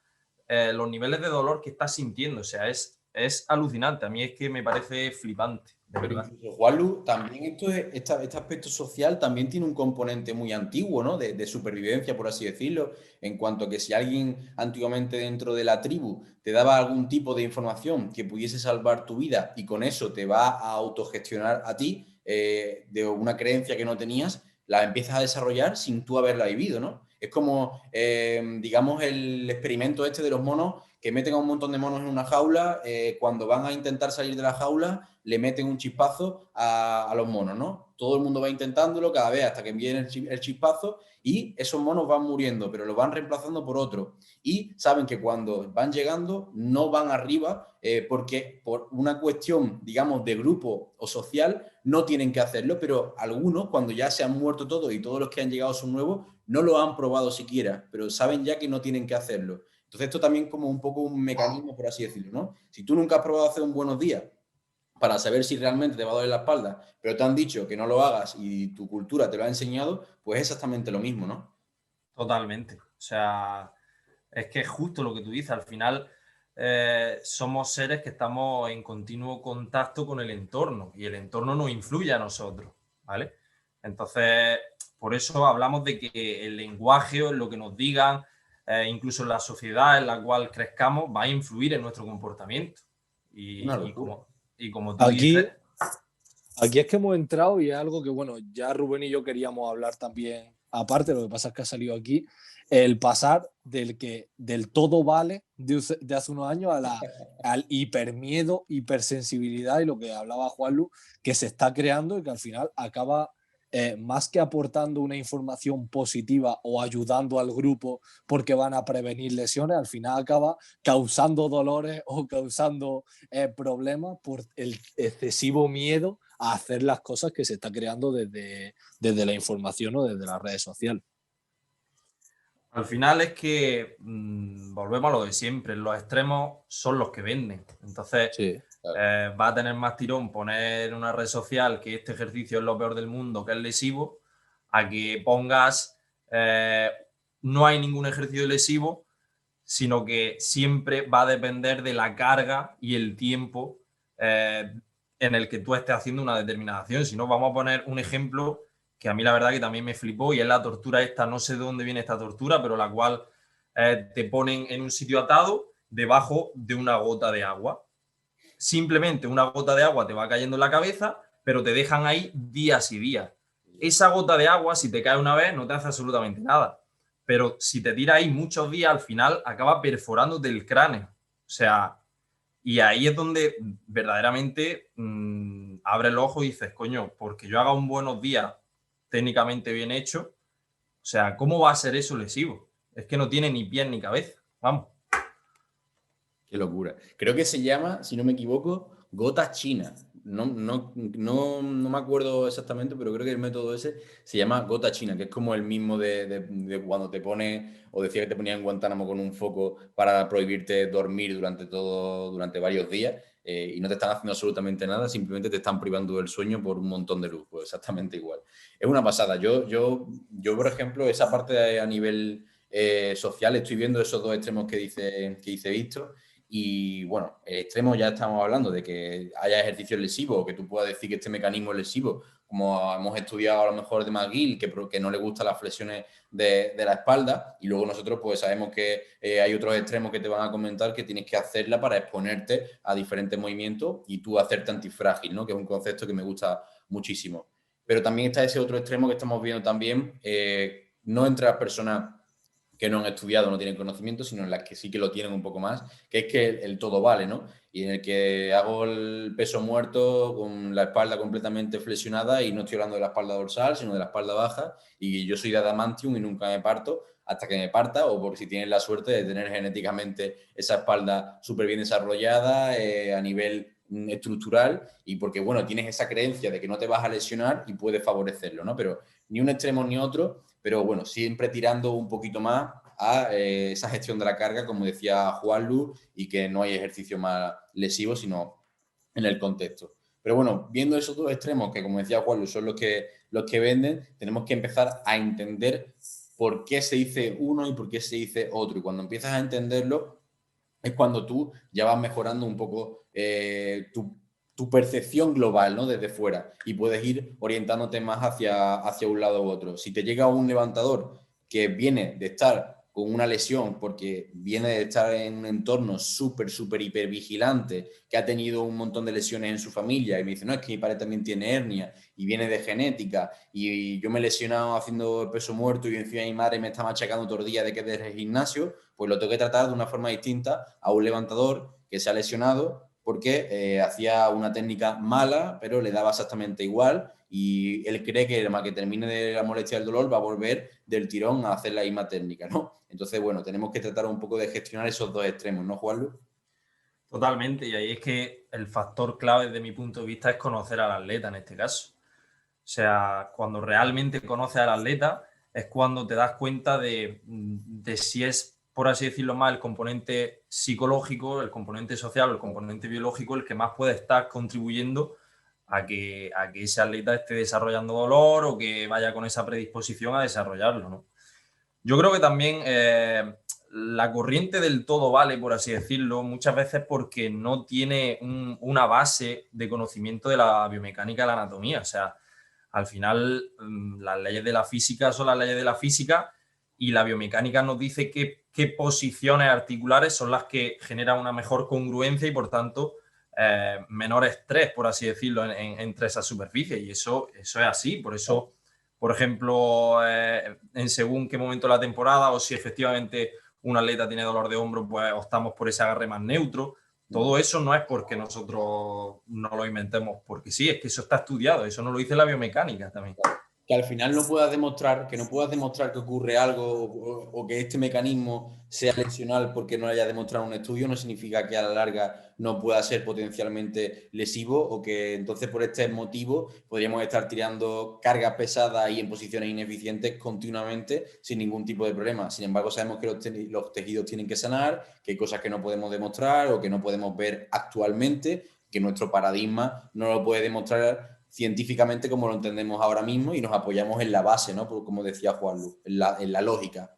los niveles de dolor que está sintiendo. O sea, es alucinante. A mí es que me parece flipante, de Pero verdad. incluso, Juanlu, también este aspecto social también tiene un componente muy antiguo, ¿no? De supervivencia, por así decirlo, en cuanto a que si alguien antiguamente dentro de la tribu te daba algún tipo de información que pudiese salvar tu vida y con eso te va a autogestionar a ti de una creencia que no tenías, la empiezas a desarrollar sin tú haberla vivido, ¿no? Es como, digamos, el experimento este de los monos que meten a un montón de monos en una jaula, cuando van a intentar salir de la jaula, le meten un chispazo a los monos, ¿no? Todo el mundo va intentándolo cada vez hasta que viene el chispazo y esos monos van muriendo, pero lo van reemplazando por otro. Y saben que cuando van llegando no van arriba porque por una cuestión, digamos, de grupo o social no tienen que hacerlo, pero algunos, cuando ya se han muerto todos y todos los que han llegado son nuevos, no lo han probado siquiera, pero saben ya que no tienen que hacerlo. Entonces esto también como un poco un mecanismo, por así decirlo, ¿no? Si tú nunca has probado hacer un buenos días para saber si realmente te va a doler la espalda, pero te han dicho que no lo hagas y tu cultura te lo ha enseñado, pues es exactamente lo mismo, ¿no? Totalmente. O sea, es que es justo lo que tú dices. Al final, somos seres que estamos en continuo contacto con el entorno y el entorno nos influye a nosotros, ¿vale? Entonces, por eso hablamos de que el lenguaje o lo que nos digan, incluso en la sociedad en la cual crezcamos, va a influir en nuestro comportamiento. Una Y, y locura. como, y como tú Aquí, dices, aquí es que hemos entrado y es algo que, bueno, ya Rubén y yo queríamos hablar también aparte, lo que pasa es que ha salido aquí, el pasar del todo vale de hace unos años al hipermiedo, hipersensibilidad y lo que hablaba Juanlu, que se está creando y que al final acaba, más que aportando una información positiva o ayudando al grupo porque van a prevenir lesiones, al final acaba causando dolores o causando problemas por el excesivo miedo a hacer las cosas que se está creando desde la información o desde las redes sociales. Al final es que volvemos a lo de siempre, los extremos son los que venden. Entonces, Sí, claro. va a tener más tirón poner en una red social que este ejercicio es lo peor del mundo, que es lesivo, a que pongas no hay ningún ejercicio lesivo, sino que siempre va a depender de la carga y el tiempo en el que tú estés haciendo una determinada acción. Si no, vamos a poner un ejemplo que a mí la verdad que también me flipó, y es la tortura esta, no sé de dónde viene esta tortura, pero la cual te ponen en un sitio atado debajo de una gota de agua. Simplemente una gota de agua te va cayendo en la cabeza, pero te dejan ahí días y días. Esa gota de agua, si te cae una vez, no te hace absolutamente nada. Pero si te tira ahí muchos días, al final acaba perforándote el cráneo. O sea, y ahí es donde verdaderamente abres los ojos y dices, coño, porque yo haga un buenos días técnicamente bien hecho, o sea, ¿cómo va a ser eso lesivo? Es que no tiene ni pies ni cabeza. Vamos. Qué locura. Creo que se llama, si no me equivoco, gota china. No me acuerdo exactamente, pero creo que el método ese se llama gota china, que es como el mismo de cuando te pone, o decía que te ponía en Guantánamo con un foco para prohibirte dormir durante varios días, y no te están haciendo absolutamente nada, simplemente te están privando del sueño por un montón de luz. Pues exactamente igual. Es una pasada. Yo por ejemplo, esa parte a nivel social, estoy viendo esos dos extremos que dice Víctor. Y bueno, el extremo ya estamos hablando de que haya ejercicios lesivos o que tú puedas decir que este mecanismo es lesivo, como hemos estudiado a lo mejor de McGill, que no le gustan las flexiones de la espalda, y luego nosotros pues sabemos que hay otros extremos que te van a comentar que tienes que hacerla para exponerte a diferentes movimientos y tú hacerte antifrágil, ¿no? Que es un concepto que me gusta muchísimo. Pero también está ese otro extremo que estamos viendo también, no entre las personas que no han estudiado, no tienen conocimiento, sino en las que sí que lo tienen un poco más, que es que el todo vale, ¿no? Y en el que hago el peso muerto con la espalda completamente flexionada, y no estoy hablando de la espalda dorsal, sino de la espalda baja, y yo soy de adamantium y nunca me parto hasta que me parta, o por si tienes la suerte de tener genéticamente esa espalda súper bien desarrollada a nivel estructural, y porque, bueno, tienes esa creencia de que no te vas a lesionar y puedes favorecerlo, ¿no? Pero ni un extremo ni otro, pero bueno, siempre tirando un poquito más a esa gestión de la carga, como decía Juanlu, y que no hay ejercicio más lesivo, sino en el contexto. Pero bueno, viendo esos dos extremos, que como decía Juanlu, son los que venden, tenemos que empezar a entender por qué se dice uno y por qué se dice otro. Y cuando empiezas a entenderlo, es cuando tú ya vas mejorando un poco tu percepción global, ¿no? Desde fuera, y puedes ir orientándote más hacia un lado u otro. Si te llega un levantador que viene de estar con una lesión, porque viene de estar en un entorno súper hipervigilante, que ha tenido un montón de lesiones en su familia, y me dice, no, es que mi padre también tiene hernia, y viene de genética, y yo me he lesionado haciendo el peso muerto, y encima mi madre me está machacando todo el día de que desde el gimnasio, pues lo tengo que tratar de una forma distinta a un levantador que se ha lesionado porque hacía una técnica mala, pero le daba exactamente igual, y él cree que además que termine de la molestia del dolor va a volver del tirón a hacer la misma técnica, ¿no? Entonces, bueno, tenemos que tratar un poco de gestionar esos dos extremos, ¿no, Juanlu? Totalmente, y ahí es que el factor clave desde mi punto de vista es conocer al atleta en este caso. O sea, cuando realmente conoces al atleta es cuando te das cuenta de si es, por así decirlo más, el componente psicológico, el componente social o el componente biológico el que más puede estar contribuyendo a que ese atleta esté desarrollando dolor o que vaya con esa predisposición a desarrollarlo, ¿no? Yo creo que también la corriente del todo vale, por así decirlo, muchas veces porque no tiene una base de conocimiento de la biomecánica y la anatomía. O sea, al final las leyes de la física son las leyes de la física, y la biomecánica nos dice qué posiciones articulares son las que generan una mejor congruencia y, por tanto, menor estrés, por así decirlo, entre esas superficies. Y eso es así. Por eso por ejemplo, en según qué momento de la temporada, o si efectivamente un atleta tiene dolor de hombro, pues optamos por ese agarre más neutro. Todo eso no es porque nosotros no lo inventemos porque sí, es que eso está estudiado, eso nos lo dice la biomecánica también. Que al final no puedas demostrar, que ocurre algo o que este mecanismo sea lesional porque no haya demostrado un estudio, no significa que a la larga no pueda ser potencialmente lesivo o que entonces por este motivo podríamos estar tirando cargas pesadas y en posiciones ineficientes continuamente sin ningún tipo de problema. Sin embargo, sabemos que los tejidos tienen que sanar, que hay cosas que no podemos demostrar o que no podemos ver actualmente, que nuestro paradigma no lo puede demostrar científicamente como lo entendemos ahora mismo y nos apoyamos en la base, ¿no? Como decía Juanlu, en la lógica.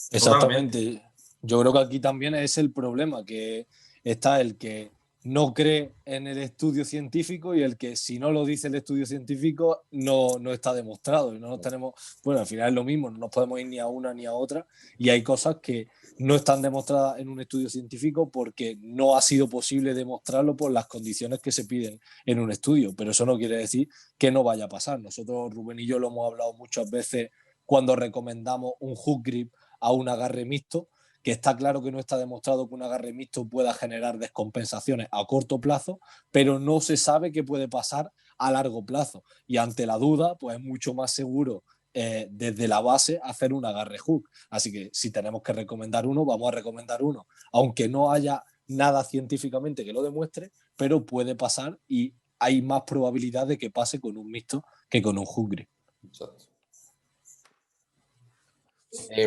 Exactamente. Yo creo que aquí también es el problema, que está el que no cree en el estudio científico y el que si no lo dice el estudio científico no está demostrado. Y no nos tenemos, bueno, al final es lo mismo, no nos podemos ir ni a una ni a otra y hay cosas que no están demostradas en un estudio científico porque no ha sido posible demostrarlo por las condiciones que se piden en un estudio, pero eso no quiere decir que no vaya a pasar. Nosotros, Rubén y yo, lo hemos hablado muchas veces cuando recomendamos un hook grip a un agarre mixto, que está claro que no está demostrado que un agarre mixto pueda generar descompensaciones a corto plazo, pero no se sabe qué puede pasar a largo plazo. Y ante la duda, pues es mucho más seguro desde la base hacer un agarre hook. Así que si tenemos que recomendar uno, vamos a recomendar uno, aunque no haya nada científicamente que lo demuestre, pero puede pasar y hay más probabilidad de que pase con un mixto que con un hook grip. Exacto.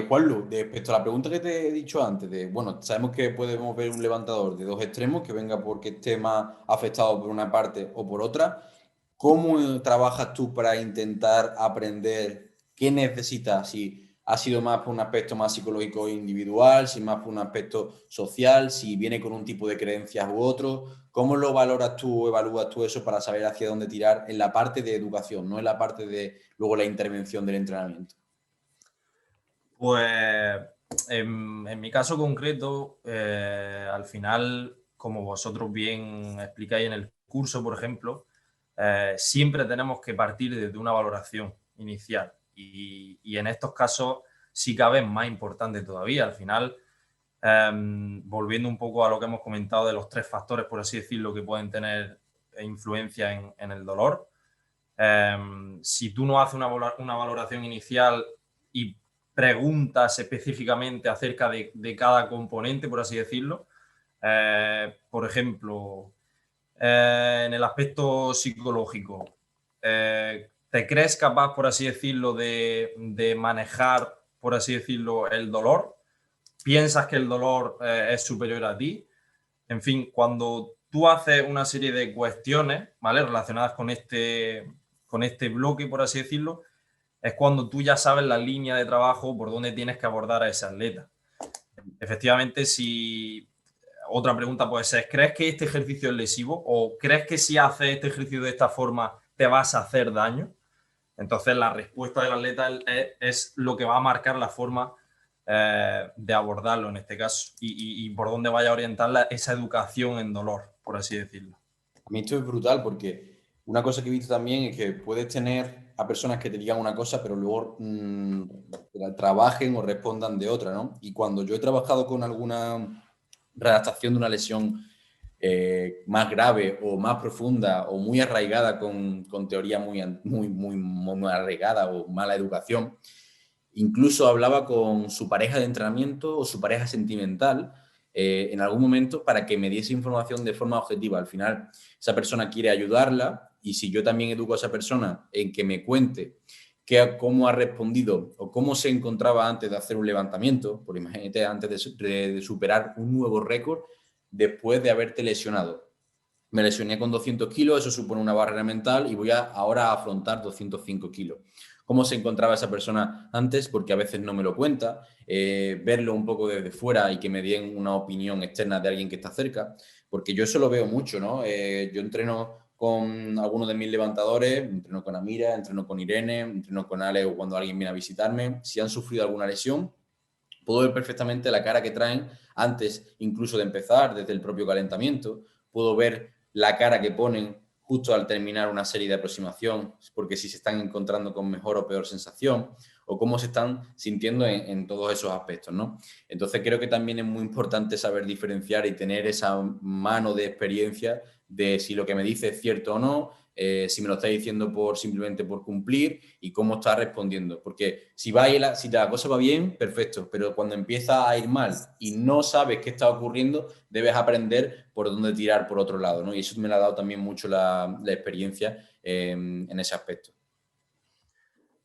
Juanlu, respecto a la pregunta que te he dicho antes, bueno, sabemos que podemos ver un levantador de dos extremos que venga porque esté más afectado por una parte o por otra. ¿Cómo trabajas tú para intentar aprender qué necesitas? Si ha sido más por un aspecto más psicológico e individual, si más por un aspecto social, si viene con un tipo de creencias u otro. ¿Cómo lo valoras tú, evalúas tú eso para saber hacia dónde tirar en la parte de educación, no en la parte de luego la intervención del entrenamiento? Pues en mi caso concreto, al final, como vosotros bien explicáis en el curso, por ejemplo, siempre tenemos que partir desde una valoración inicial y en estos casos sí cabe más importante todavía. Al final, volviendo un poco a lo que hemos comentado de los tres factores, por así decirlo, que pueden tener influencia en el dolor, si tú no haces una valoración inicial y preguntas específicamente acerca de cada componente, por así decirlo, por ejemplo, en el aspecto psicológico, ¿te crees capaz, por así decirlo, de manejar, por así decirlo, el dolor? ¿Piensas que el dolor es superior a ti? En fin, cuando tú haces una serie de cuestiones, ¿vale? Relacionadas con este bloque, por así decirlo, es cuando tú ya sabes la línea de trabajo por donde tienes que abordar a ese atleta. Efectivamente, si otra pregunta puede ser, ¿crees que este ejercicio es lesivo? ¿O crees que si haces este ejercicio de esta forma te vas a hacer daño? Entonces, la respuesta del atleta es lo que va a marcar la forma de abordarlo en este caso y por dónde vaya a orientar esa educación en dolor, por así decirlo. A mí esto es brutal porque una cosa que he visto también es que puedes tener a personas que te digan una cosa, pero luego trabajen o respondan de otra, ¿no? Y cuando yo he trabajado con alguna redactación de una lesión más grave o más profunda o muy arraigada con teoría muy arraigada o mala educación, incluso hablaba con su pareja de entrenamiento o su pareja sentimental en algún momento para que me diese información de forma objetiva. Al final, esa persona quiere ayudarla y si yo también educo a esa persona en que me cuente cómo ha respondido o cómo se encontraba antes de hacer un levantamiento, por imagínate, antes de superar un nuevo récord después de haberte lesionado. Me lesioné con 200 kilos, eso supone una barrera mental y voy ahora a afrontar 205 kilos. ¿Cómo se encontraba esa persona antes? Porque a veces no me lo cuenta. Verlo un poco desde fuera y que me den una opinión externa de alguien que está cerca, porque yo eso lo veo mucho, ¿no? Yo entreno con algunos de mis levantadores, entreno con Amira, entreno con Irene, entreno con Ale o cuando alguien viene a visitarme. Si han sufrido alguna lesión, puedo ver perfectamente la cara que traen antes incluso de empezar, desde el propio calentamiento. Puedo ver la cara que ponen justo al terminar una serie de aproximación, porque si se están encontrando con mejor o peor sensación, o cómo se están sintiendo en todos esos aspectos, ¿no? Entonces creo que también es muy importante saber diferenciar y tener esa mano de experiencia de si lo que me dice es cierto o no, si me lo está diciendo simplemente por cumplir y cómo está respondiendo. Porque si la cosa va bien, perfecto, pero cuando empieza a ir mal y no sabes qué está ocurriendo, debes aprender por dónde tirar por otro lado, ¿no? Y eso me lo ha dado también mucho la experiencia en ese aspecto.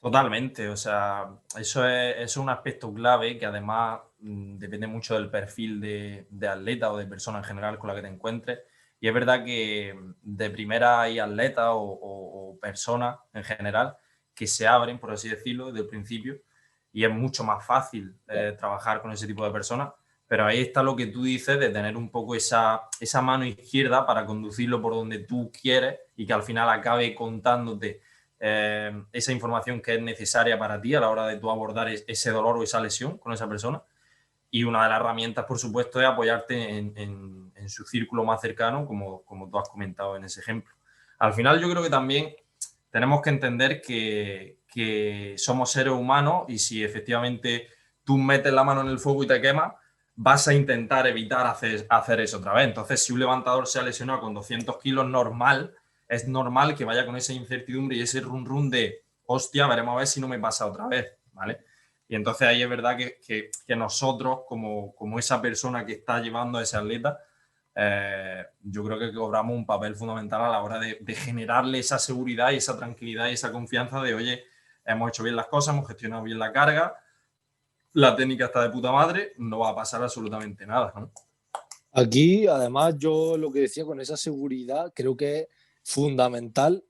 Totalmente, o sea, eso es un aspecto clave que además depende mucho del perfil de atleta o de persona en general con la que te encuentres. Y es verdad que de primera hay atletas o personas en general que se abren, por así decirlo, desde el principio y es mucho más fácil trabajar con ese tipo de personas. Pero ahí está lo que tú dices de tener un poco esa mano izquierda para conducirlo por donde tú quieres y que al final acabe contándote esa información que es necesaria para ti a la hora de tú abordar ese dolor o esa lesión con esa persona. Y una de las herramientas, por supuesto, es apoyarte en su círculo más cercano, como tú has comentado en ese ejemplo. Al final yo creo que también tenemos que entender que somos seres humanos y si efectivamente tú metes la mano en el fuego y te quemas, vas a intentar evitar hacer eso otra vez. Entonces, si un levantador se ha lesionado con 200 kilos normal, es normal que vaya con esa incertidumbre y ese run de, hostia, veremos a ver si no me pasa otra vez, ¿vale? Y entonces ahí es verdad que nosotros, como esa persona que está llevando a ese atleta, yo creo que cobramos un papel fundamental a la hora de generarle esa seguridad y esa tranquilidad y esa confianza de, oye, hemos hecho bien las cosas, hemos gestionado bien la carga, la técnica está de puta madre, no va a pasar absolutamente nada, ¿no? Aquí, además, yo lo que decía con esa seguridad, creo que es fundamental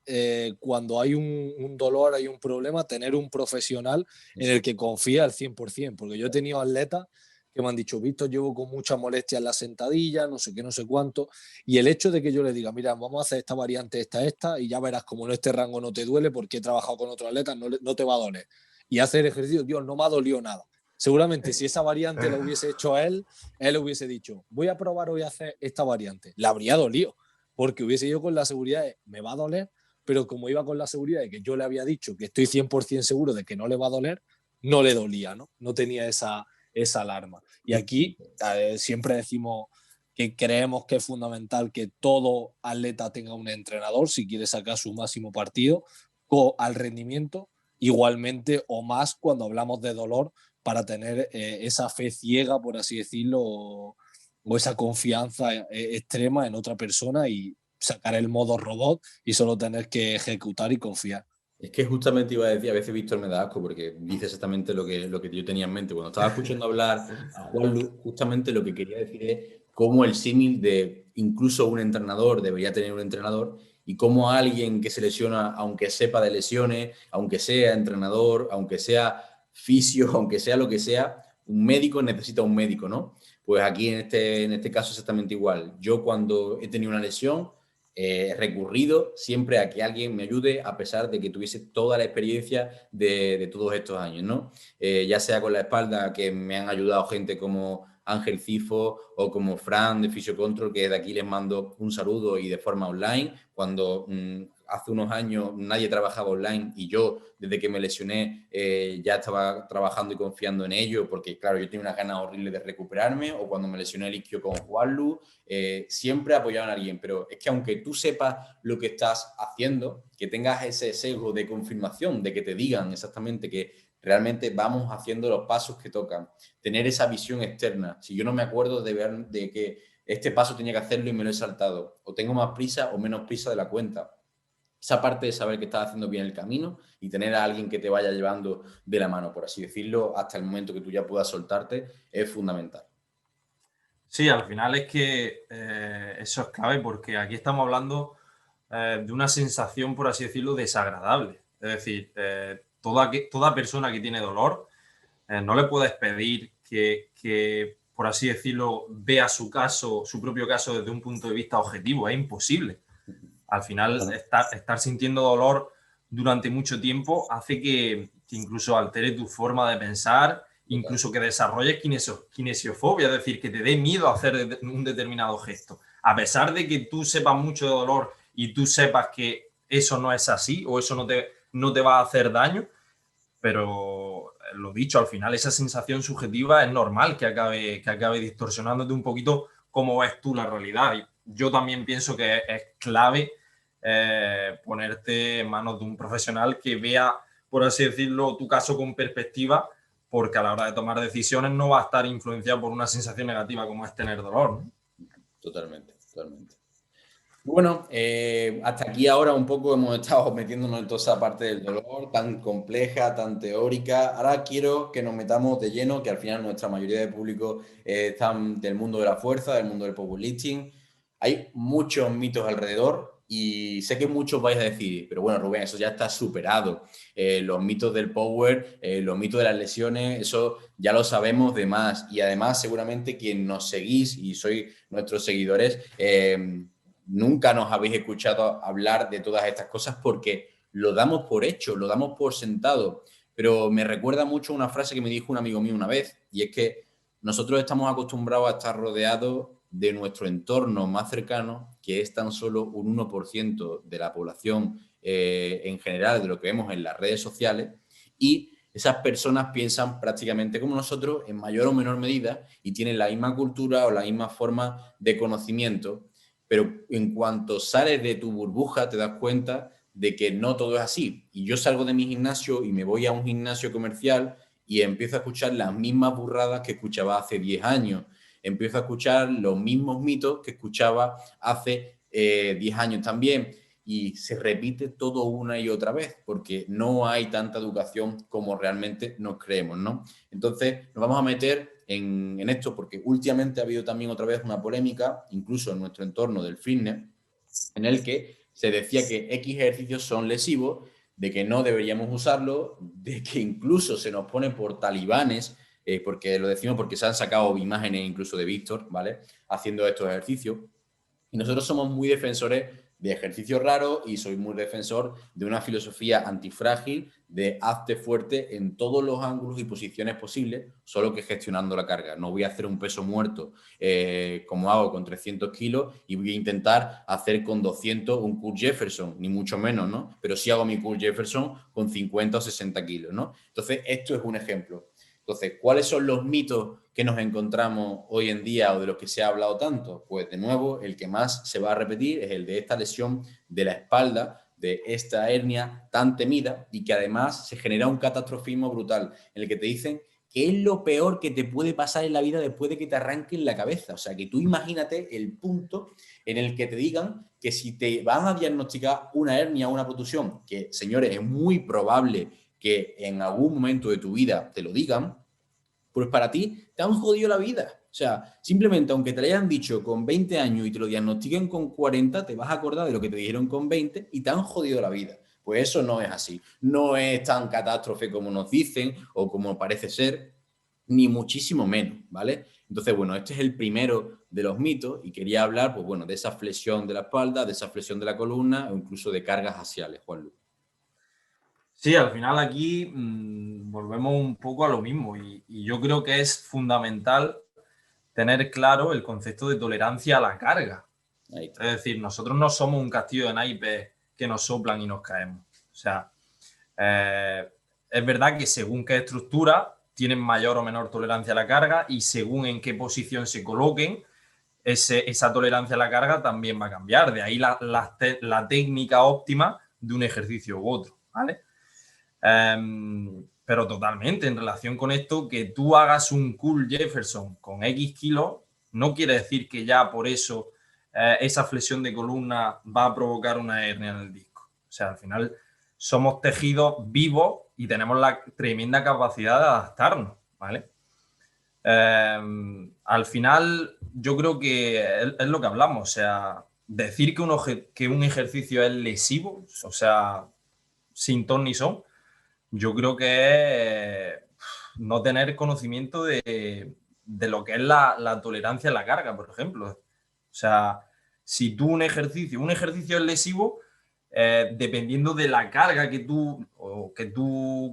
cuando hay un dolor, hay un problema, tener un profesional en el que confía al 100%, porque yo he tenido atletas que me han dicho, Víctor, llevo con mucha molestia en la sentadilla, no sé qué, no sé cuánto, y el hecho de que yo le diga, mira, vamos a hacer esta variante, esta, y ya verás como en este rango no te duele porque he trabajado con otros atletas, no te va a doler. Y hacer ejercicio, Dios, no me ha dolido nada. Seguramente si esa variante la hubiese hecho él hubiese dicho, voy a probar hoy a hacer esta variante. Le habría dolido, porque hubiese ido con la seguridad de, me va a doler, pero como iba con la seguridad de que yo le había dicho que estoy 100% seguro de que no le va a doler, no le dolía, ¿no? No tenía esa alarma. Y aquí siempre decimos que creemos que es fundamental que todo atleta tenga un entrenador si quiere sacar su máximo partido al rendimiento, igualmente o más cuando hablamos de dolor, para tener esa fe ciega, por así decirlo, o esa confianza extrema en otra persona y sacar el modo robot y solo tener que ejecutar y confiar. Es que justamente iba a decir, a veces Víctor me da asco porque dice exactamente lo que yo tenía en mente. Cuando estaba escuchando hablar a Juanlu, justamente lo que quería decir es cómo el símil de incluso un entrenador debería tener un entrenador y cómo alguien que se lesiona, aunque sepa de lesiones, aunque sea entrenador, aunque sea fisio, aunque sea lo que sea, un médico necesita un médico, ¿no? Pues aquí en este caso exactamente igual. Yo cuando he tenido una lesión, recurrido siempre a que alguien me ayude a pesar de que tuviese toda la experiencia de todos estos años, ¿no? Ya sea con la espalda, que me han ayudado gente como Ángel Cifo o como Fran de Fisiocontrol, que de aquí les mando un saludo y de forma online, cuando hace unos años nadie trabajaba online y yo, desde que me lesioné, ya estaba trabajando y confiando en ello, porque claro, yo tenía unas ganas horribles de recuperarme, o cuando me lesioné el isquio con Juanlu, siempre apoyaban a alguien, pero es que aunque tú sepas lo que estás haciendo, que tengas ese sesgo de confirmación, de que te digan exactamente que realmente vamos haciendo los pasos que tocan, tener esa visión externa. Si yo no me acuerdo de ver de que este paso tenía que hacerlo y me lo he saltado, o tengo más prisa o menos prisa de la cuenta. Esa parte de saber que estás haciendo bien el camino y tener a alguien que te vaya llevando de la mano, por así decirlo, hasta el momento que tú ya puedas soltarte, es fundamental. Sí, al final es que eso es clave porque aquí estamos hablando de una sensación, por así decirlo, desagradable. Es decir, toda persona que tiene dolor, no le puedes pedir que, por así decirlo, vea su propio caso desde un punto de vista objetivo. Es imposible. Al final, estar sintiendo dolor durante mucho tiempo hace que incluso altere tu forma de pensar, incluso que desarrolles kinesiofobia, es decir, que te dé miedo a hacer un determinado gesto. A pesar de que tú sepas mucho de dolor y tú sepas que eso no es así o eso no te va a hacer daño, pero lo dicho, al final esa sensación subjetiva es normal que acabe distorsionándote un poquito cómo ves tú la realidad. Y yo también pienso que es clave ponerte en manos de un profesional que vea, por así decirlo, tu caso con perspectiva, porque a la hora de tomar decisiones no va a estar influenciado por una sensación negativa como es tener dolor, ¿no? Totalmente, totalmente. Bueno, hasta aquí ahora un poco hemos estado metiéndonos en toda esa parte del dolor tan compleja, tan teórica. Ahora quiero que nos metamos de lleno, que al final nuestra mayoría de público están del mundo de la fuerza, del mundo del powerlifting. Hay muchos mitos alrededor y sé que muchos vais a decir, pero bueno, Rubén, eso ya está superado. Los mitos del power, los mitos de las lesiones, eso ya lo sabemos de más. Y además, seguramente quien nos seguís y sois nuestros seguidores, nunca nos habéis escuchado hablar de todas estas cosas porque lo damos por hecho, lo damos por sentado. Pero me recuerda mucho una frase que me dijo un amigo mío una vez, y es que nosotros estamos acostumbrados a estar rodeados de nuestro entorno más cercano, que es tan solo un 1% de la población en general, de lo que vemos en las redes sociales, y esas personas piensan prácticamente como nosotros en mayor o menor medida y tienen la misma cultura o la misma forma de conocimiento. Pero en cuanto sales de tu burbuja te das cuenta de que no todo es así. Y yo salgo de mi gimnasio y me voy a un gimnasio comercial y empiezo a escuchar las mismas burradas que escuchaba hace 10 años. Empiezo a escuchar los mismos mitos que escuchaba hace 10 años también. Y se repite todo una y otra vez porque no hay tanta educación como realmente nos creemos, ¿no? Entonces nos vamos a meter en esto porque últimamente ha habido también otra vez una polémica, incluso en nuestro entorno del fitness, en el que se decía que X ejercicios son lesivos, de que no deberíamos usarlo, de que incluso se nos pone por talibanes, porque lo decimos porque se han sacado imágenes incluso de Víctor, ¿vale? Haciendo estos ejercicios. Y nosotros somos muy defensores de ejercicios raros y soy muy defensor de una filosofía antifrágil de hazte fuerte en todos los ángulos y posiciones posibles, solo que gestionando la carga. No voy a hacer un peso muerto como hago con 300 kilos y voy a intentar hacer con 200 un Kurt Jefferson, ni mucho menos, ¿no? Pero sí hago mi Kurt Jefferson con 50 o 60 kilos, ¿no? Entonces, esto es un ejemplo. Entonces, ¿cuáles son los mitos que nos encontramos hoy en día o de los que se ha hablado tanto? Pues de nuevo, el que más se va a repetir es el de esta lesión de la espalda, de esta hernia tan temida y que además se genera un catastrofismo brutal en el que te dicen que es lo peor que te puede pasar en la vida después de que te arranquen la cabeza. O sea, que tú imagínate el punto en el que te digan que si te van a diagnosticar una hernia o una protusión, que señores, es muy probable que en algún momento de tu vida te lo digan, pues para ti te han jodido la vida. O sea, simplemente aunque te lo hayan dicho con 20 años y te lo diagnostiquen con 40, te vas a acordar de lo que te dijeron con 20 y te han jodido la vida. Pues eso no es así. No es tan catástrofe como nos dicen o como parece ser, ni muchísimo menos, ¿vale? Entonces, bueno, este es el primero de los mitos y quería hablar, pues bueno, de esa flexión de la espalda, de esa flexión de la columna o incluso de cargas axiales, Juanlu. Sí, al final aquí volvemos un poco a lo mismo y yo creo que es fundamental tener claro el concepto de tolerancia a la carga. Es decir, nosotros no somos un castillo de naipes que nos soplan y nos caemos. O sea, es verdad que según qué estructura tienen mayor o menor tolerancia a la carga y según en qué posición se coloquen, esa tolerancia a la carga también va a cambiar. De ahí la técnica óptima de un ejercicio u otro, ¿vale? Pero totalmente, en relación con esto, que tú hagas un Kurt Jefferson con X kilos, no quiere decir que ya por eso esa flexión de columna va a provocar una hernia en el disco. O sea, al final somos tejidos vivos y tenemos la tremenda capacidad de adaptarnos, ¿vale? Al final, yo creo que es lo que hablamos, o sea, decir que un ejercicio es lesivo, o sea, sin ton ni son, yo creo que es no tener conocimiento de lo que es la tolerancia a la carga, por ejemplo. O sea, si tú un ejercicio es lesivo, dependiendo de la carga que tú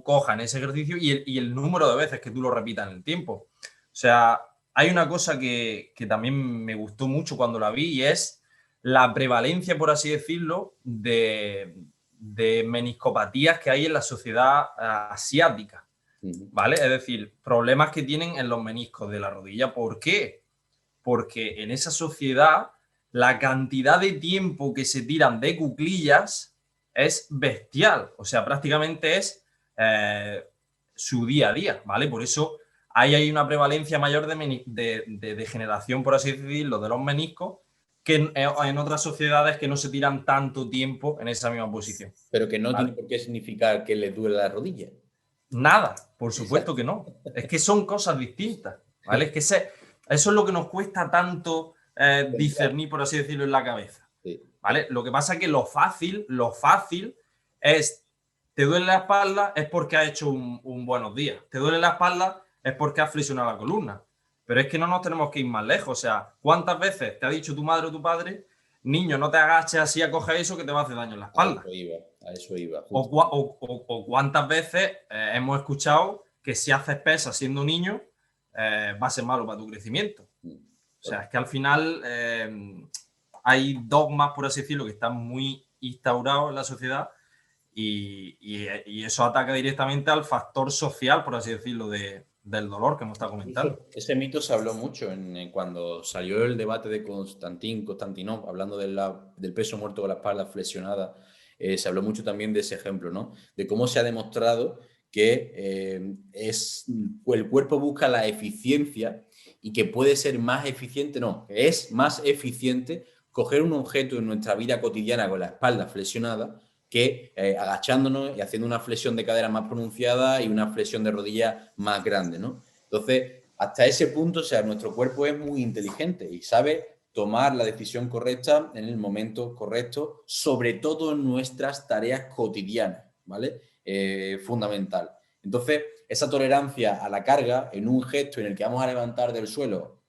cojas en ese ejercicio y el número de veces que tú lo repitas en el tiempo. O sea, hay una cosa que también me gustó mucho cuando la vi y es la prevalencia, por así decirlo, de meniscopatías que hay en la sociedad asiática, ¿vale? Es decir, problemas que tienen en los meniscos de la rodilla. ¿Por qué? Porque en esa sociedad la cantidad de tiempo que se tiran de cuclillas es bestial. O sea, prácticamente es su día a día, ¿vale? Por eso ahí hay una prevalencia mayor de degeneración, por así decirlo, de los meniscos que en otras sociedades que no se tiran tanto tiempo en esa misma posición. Pero que no ¿Vale? tiene por qué significar que les duele la rodilla. Nada, por supuesto que no. Es que son cosas distintas, ¿vale? Es que eso es lo que nos cuesta tanto discernir, por así decirlo, en la cabeza, ¿vale? Lo que pasa es que lo fácil es, te duele la espalda, es porque has hecho un buenos días. Te duele la espalda, es porque has flexionado la columna. Pero es que no nos tenemos que ir más lejos. O sea, ¿cuántas veces te ha dicho tu madre o tu padre, niño, no te agaches así a coger eso que te va a hacer daño en la espalda? A eso iba. O cuántas veces hemos escuchado que si haces pesas siendo niño, va a ser malo para tu crecimiento. O sea, es que al final hay dogmas, por así decirlo, que están muy instaurados en la sociedad y eso ataca directamente al factor social, por así decirlo, del dolor que hemos estado comentando. Ese mito se habló mucho cuando salió el debate de Konstantinov, hablando del peso muerto con la espalda flexionada. Se habló mucho también de ese ejemplo, ¿no? De cómo se ha demostrado que el cuerpo busca la eficiencia y que puede ser más eficiente, no, que es más eficiente coger un objeto en nuestra vida cotidiana con la espalda flexionada que agachándonos y haciendo una flexión de cadera más pronunciada y una flexión de rodilla más grande, ¿no? Entonces, hasta ese punto, o sea, nuestro cuerpo es muy inteligente y sabe tomar la decisión correcta en el momento correcto, sobre todo en nuestras tareas cotidianas, ¿vale? Fundamental. Entonces, esa tolerancia a la carga en un gesto en el que vamos a levantar del suelo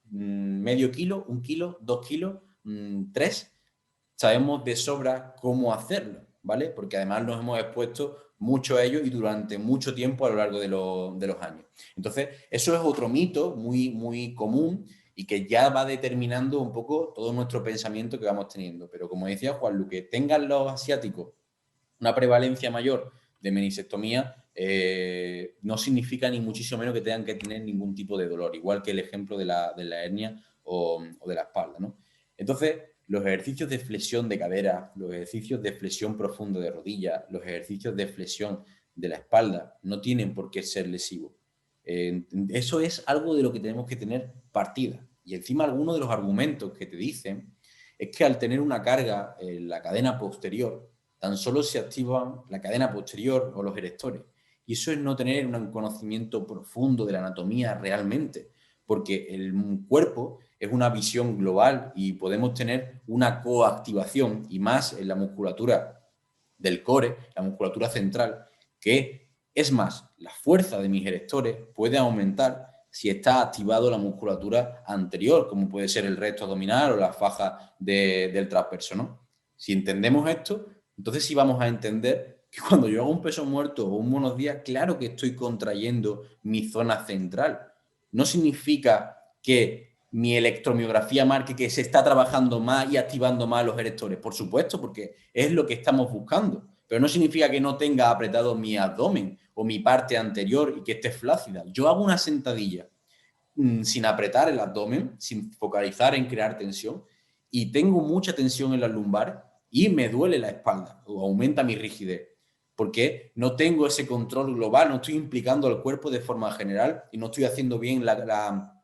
medio kilo, 1 kilo, 2 kilos, 3, sabemos de sobra cómo hacerlo, ¿vale? Porque además nos hemos expuesto mucho a ello y durante mucho tiempo a lo largo de los años. Entonces, eso es otro mito muy, muy común y que ya va determinando un poco todo nuestro pensamiento que vamos teniendo. Pero como decía Juan, lo que tengan los asiáticos una prevalencia mayor de meniscectomía no significa ni muchísimo menos que tengan que tener ningún tipo de dolor, igual que el ejemplo de la hernia o de la espalda, ¿no? Entonces, los ejercicios de flexión de cadera, los ejercicios de flexión profunda de rodilla, los ejercicios de flexión de la espalda no tienen por qué ser lesivos. Eso es algo de lo que tenemos que tener partida. Y encima algunos de los argumentos que te dicen es que al tener una carga en la cadena posterior, tan solo se activan la cadena posterior o los erectores. Y eso es no tener un conocimiento profundo de la anatomía realmente, porque el cuerpo es una visión global y podemos tener una coactivación, y más en la musculatura del core, la musculatura central, que es más, la fuerza de mis erectores puede aumentar si está activado la musculatura anterior, como puede ser el recto abdominal o la faja del transverso, ¿no? Si entendemos esto, entonces sí vamos a entender que cuando yo hago un peso muerto o un buenos días, claro que estoy contrayendo mi zona central. No significa que mi electromiografía marque que se está trabajando más y activando más los erectores. Por supuesto, porque es lo que estamos buscando. Pero no significa que no tenga apretado mi abdomen o mi parte anterior y que esté flácida. Yo hago una sentadilla sin apretar el abdomen, sin focalizar en crear tensión, y tengo mucha tensión en las lumbares y me duele la espalda o aumenta mi rigidez, porque no tengo ese control global, no estoy implicando al cuerpo de forma general y no estoy haciendo bien la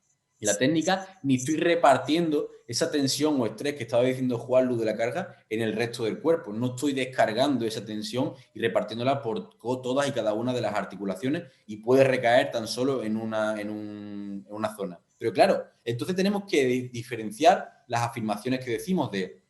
técnica, ni estoy repartiendo esa tensión o estrés que estaba diciendo Juan Luz de la carga en el resto del cuerpo. No estoy descargando esa tensión y repartiéndola por todas y cada una de las articulaciones y puede recaer tan solo en una zona. Pero claro, entonces tenemos que diferenciar las afirmaciones que decimos de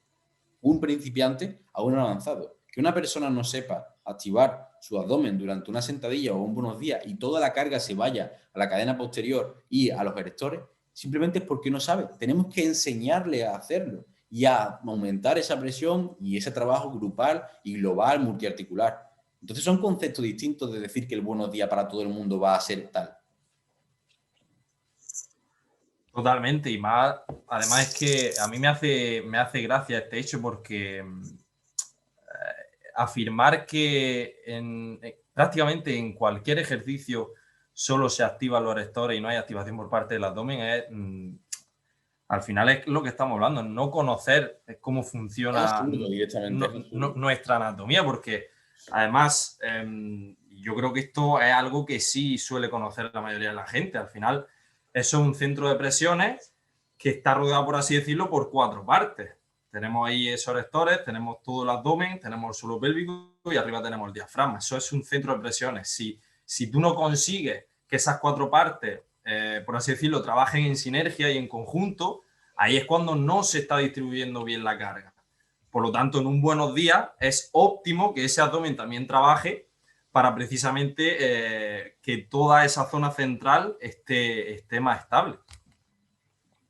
un principiante a un avanzado. Que una persona no sepa activar su abdomen durante una sentadilla o un buenos días y toda la carga se vaya a la cadena posterior y a los erectores, simplemente es porque no sabe. Tenemos que enseñarle a hacerlo y a aumentar esa presión y ese trabajo grupal y global, multiarticular. Entonces son conceptos distintos de decir que el buenos días para todo el mundo va a ser tal. Totalmente, y más, además es que a mí me hace gracia este hecho porque afirmar que prácticamente en cualquier ejercicio solo se activan los erectores y no hay activación por parte del abdomen es, al final es lo que estamos hablando, no conocer cómo Es funciona absurdo, directamente, es absurdo. nuestra anatomía, porque además yo creo que esto es algo que sí suele conocer la mayoría de la gente. Al final, eso es un centro de presiones que está rodeado, por así decirlo, por 4 partes. Tenemos ahí esos erectores, tenemos todo el abdomen, tenemos el suelo pélvico y arriba tenemos el diafragma. Eso es un centro de presiones. Si tú no consigues que esas 4 partes, por así decirlo, trabajen en sinergia y en conjunto, ahí es cuando no se está distribuyendo bien la carga. Por lo tanto, en un buenos días es óptimo que ese abdomen también trabaje para precisamente que toda esa zona central esté más estable.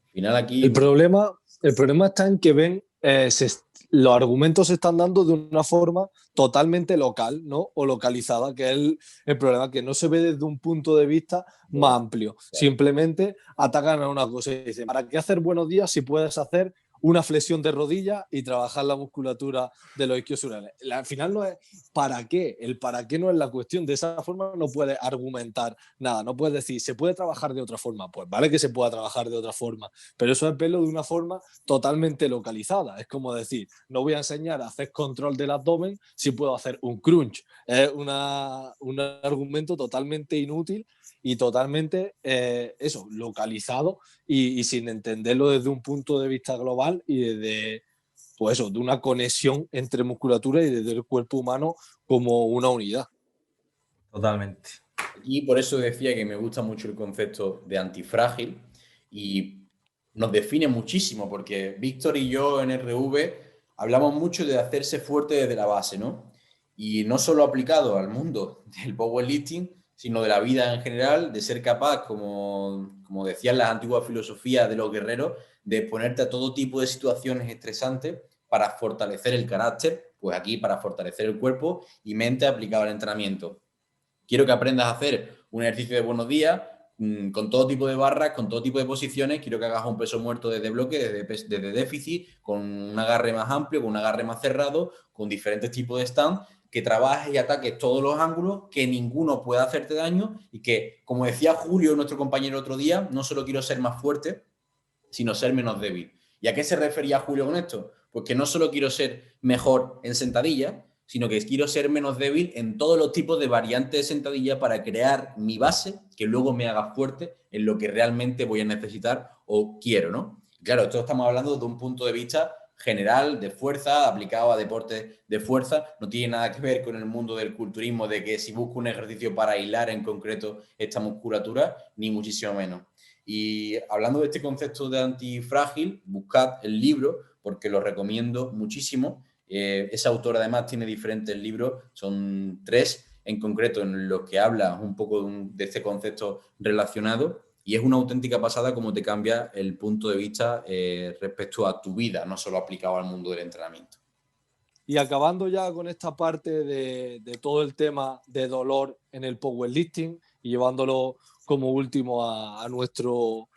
Al final aquí, El problema está en que ven, los argumentos se están dando de una forma totalmente local, ¿no? O localizada, que es el problema, que no se ve desde un punto de vista más amplio. Simplemente atacan a una cosa y dicen, ¿para qué hacer buenos días si puedes hacer una flexión de rodilla y trabajar la musculatura de los isquiosurales? Al final no es para qué, el para qué no es la cuestión. De esa forma no puedes argumentar nada, no puedes decir, ¿se puede trabajar de otra forma? Pues vale que se pueda trabajar de otra forma, pero eso es verlo de una forma totalmente localizada. Es como decir, no voy a enseñar a hacer control del abdomen si puedo hacer un crunch. Es un argumento totalmente inútil y totalmente localizado y sin entenderlo desde un punto de vista global y desde, pues eso, de una conexión entre musculatura y desde el cuerpo humano como una unidad. Totalmente. y por eso decía que me gusta mucho el concepto de antifrágil y nos define muchísimo, porque Víctor y yo en RV hablamos mucho de hacerse fuerte desde la base, ¿no? Y no solo aplicado al mundo del powerlifting, sino de la vida en general, de ser capaz, como decían las antiguas filosofías de los guerreros, de ponerte a todo tipo de situaciones estresantes para fortalecer el carácter, pues aquí para fortalecer el cuerpo y mente aplicado al entrenamiento. Quiero que aprendas a hacer un ejercicio de buenos días con todo tipo de barras, con todo tipo de posiciones. Quiero que hagas un peso muerto desde bloque, desde déficit, con un agarre más amplio, con un agarre más cerrado, con diferentes tipos de stand, que trabajes y ataques todos los ángulos, que ninguno pueda hacerte daño y que, como decía Julio, nuestro compañero otro día, no solo quiero ser más fuerte, sino ser menos débil. ¿Y a qué se refería Julio con esto? Pues que no solo quiero ser mejor en sentadilla, sino que quiero ser menos débil en todos los tipos de variantes de sentadilla para crear mi base que luego me haga fuerte en lo que realmente voy a necesitar o quiero, ¿no? Claro, esto estamos hablando de un punto de vista general de fuerza, aplicado a deportes de fuerza, no tiene nada que ver con el mundo del culturismo, de que si busco un ejercicio para aislar en concreto esta musculatura, ni muchísimo menos. Y hablando de este concepto de antifrágil, buscad el libro porque lo recomiendo muchísimo. Ese autor además tiene diferentes libros, son 3 en concreto en los que habla un poco de este concepto relacionado y es una auténtica pasada cómo te cambia el punto de vista respecto a tu vida, no solo aplicado al mundo del entrenamiento. Y acabando ya con esta parte de todo el tema de dolor en el powerlifting y llevándolo como último a nuestro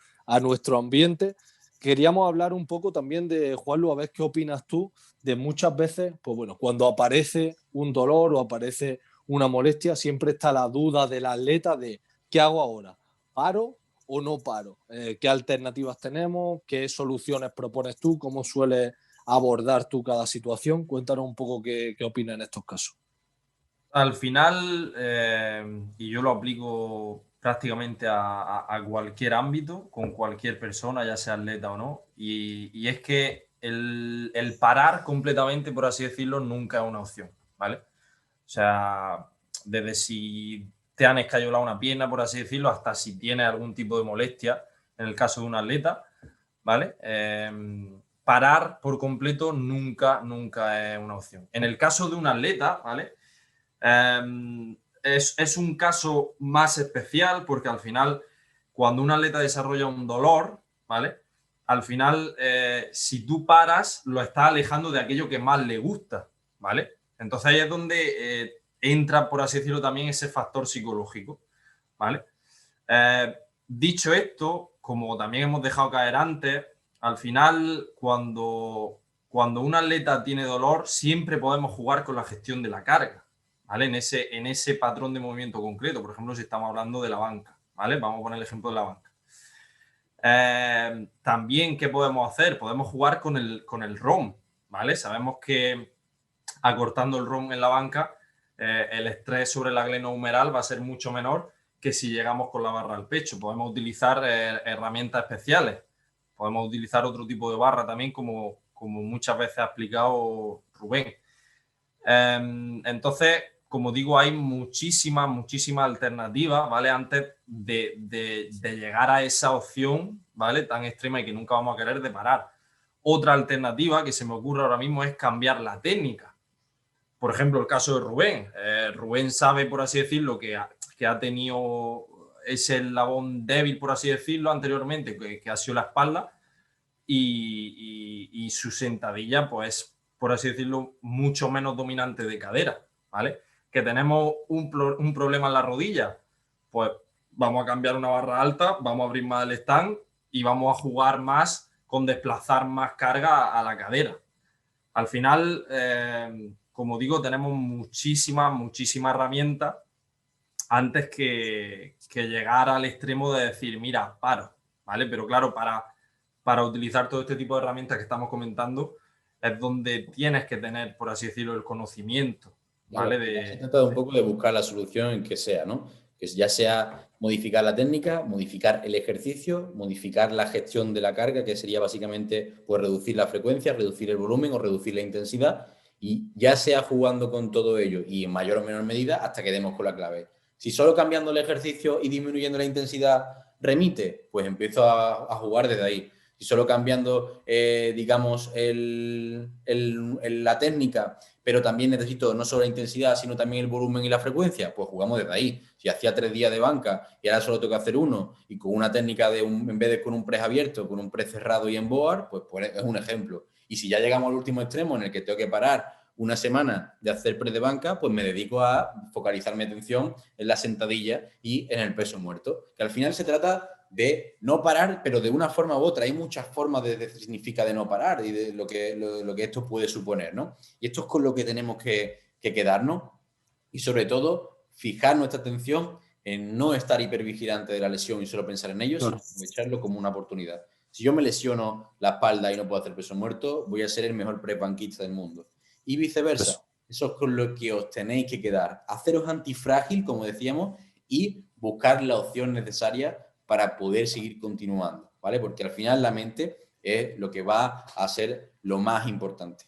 ambiente, queríamos hablar un poco también de, Juanlu, a ver qué opinas tú de muchas veces, pues bueno, cuando aparece un dolor o aparece una molestia, siempre está la duda del atleta de ¿qué hago ahora? ¿Paro o no paro? ¿Qué alternativas tenemos? ¿Qué soluciones propones tú? ¿Cómo sueles abordar tú cada situación? Cuéntanos un poco qué opinas en estos casos. Al final, y yo lo aplico prácticamente a cualquier ámbito, con cualquier persona, ya sea atleta o no, y es que el parar completamente, por así decirlo, nunca es una opción, ¿vale? O sea, desde si te han escayolado una pierna, por así decirlo, hasta si tienes algún tipo de molestia, en el caso de un atleta, ¿vale? Parar por completo nunca es una opción. En el caso de un atleta, ¿vale? Es un caso más especial porque al final, cuando un atleta desarrolla un dolor, ¿vale? Al final, si tú paras, lo estás alejando de aquello que más le gusta, ¿vale? Entonces ahí es donde entra, por así decirlo, también ese factor psicológico, ¿vale? Dicho esto, como también hemos dejado caer antes, al final cuando un atleta tiene dolor, siempre podemos jugar con la gestión de la carga, ¿vale? En ese patrón de movimiento concreto. Por ejemplo, si estamos hablando de la banca, ¿vale? Vamos a poner el ejemplo de la banca. También, ¿qué podemos hacer? Podemos jugar con el ROM, ¿vale? Sabemos que acortando el ROM en la banca, el estrés sobre la glenohumeral va a ser mucho menor que si llegamos con la barra al pecho. Podemos utilizar herramientas especiales. Podemos utilizar otro tipo de barra también, como muchas veces ha explicado Rubén. Entonces, como digo, hay muchísimas alternativas, ¿vale? Antes de llegar a esa opción, ¿vale? Tan extrema y que nunca vamos a querer de parar. Otra alternativa que se me ocurre ahora mismo es cambiar la técnica. Por ejemplo, el caso de Rubén. Rubén sabe, por así decirlo, que ha tenido ese eslabón débil, por así decirlo, anteriormente, que ha sido la espalda, y su sentadilla, pues, por así decirlo, mucho menos dominante de cadera, ¿vale? Que tenemos un problema en la rodilla, pues vamos a cambiar una barra alta, vamos a abrir más el stand y vamos a jugar más con desplazar más carga a la cadera. Al final, como digo, tenemos muchísimas herramientas antes que llegar al extremo de decir, mira, paro, ¿vale? Pero claro, para utilizar todo este tipo de herramientas que estamos comentando, es donde tienes que tener, por así decirlo, el conocimiento, ¿vale? Claro, se trata un poco de buscar la solución en que sea, ¿no? Que ya sea modificar la técnica, modificar el ejercicio, modificar la gestión de la carga, que sería básicamente pues, reducir la frecuencia, reducir el volumen o reducir la intensidad, y ya sea jugando con todo ello y en mayor o menor medida hasta que demos con la clave. Si solo cambiando el ejercicio y disminuyendo la intensidad remite, pues empiezo a jugar desde ahí. Si solo cambiando, digamos, la técnica, pero también necesito no solo la intensidad, sino también el volumen y la frecuencia, pues jugamos desde ahí. Si hacía 3 días de banca y ahora solo tengo que hacer uno, y con una técnica en vez de con un press abierto, con un press cerrado y en board, pues es un ejemplo. Y si ya llegamos al último extremo en el que tengo que parar una semana de hacer press de banca, pues me dedico a focalizar mi atención en la sentadilla y en el peso muerto. Que al final se trata de no parar, pero de una forma u otra. Hay muchas formas de significa de no parar y de lo que esto puede suponer, ¿no? Y esto es con lo que tenemos que quedarnos y sobre todo fijar nuestra atención en no estar hipervigilante de la lesión y solo pensar en ello, sino aprovecharlo como una oportunidad. Si yo me lesiono la espalda y no puedo hacer peso muerto, voy a ser el mejor prep-banquista del mundo. Y viceversa. Eso es con lo que os tenéis que quedar. Haceros antifrágil, como decíamos, y buscar la opción necesaria para poder seguir continuando, ¿vale? Porque al final la mente es lo que va a ser lo más importante.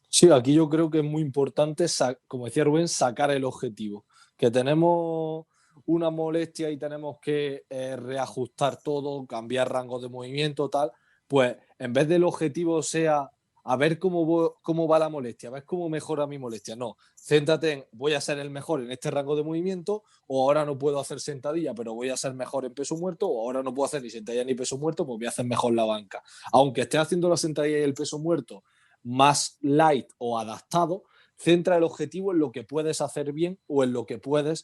Sí, aquí yo creo que es muy importante, como decía Rubén, sacar el objetivo. Que tenemos una molestia y tenemos que reajustar todo, cambiar rangos de movimiento, tal, pues en vez del objetivo sea a ver cómo va la molestia, a ver cómo mejora mi molestia. No, céntrate en voy a ser el mejor en este rango de movimiento, o ahora no puedo hacer sentadilla, pero voy a ser mejor en peso muerto, o ahora no puedo hacer ni sentadilla ni peso muerto, pues voy a hacer mejor la banca. Aunque esté haciendo la sentadilla y el peso muerto más light o adaptado, centra el objetivo en lo que puedes hacer bien o en lo que puedes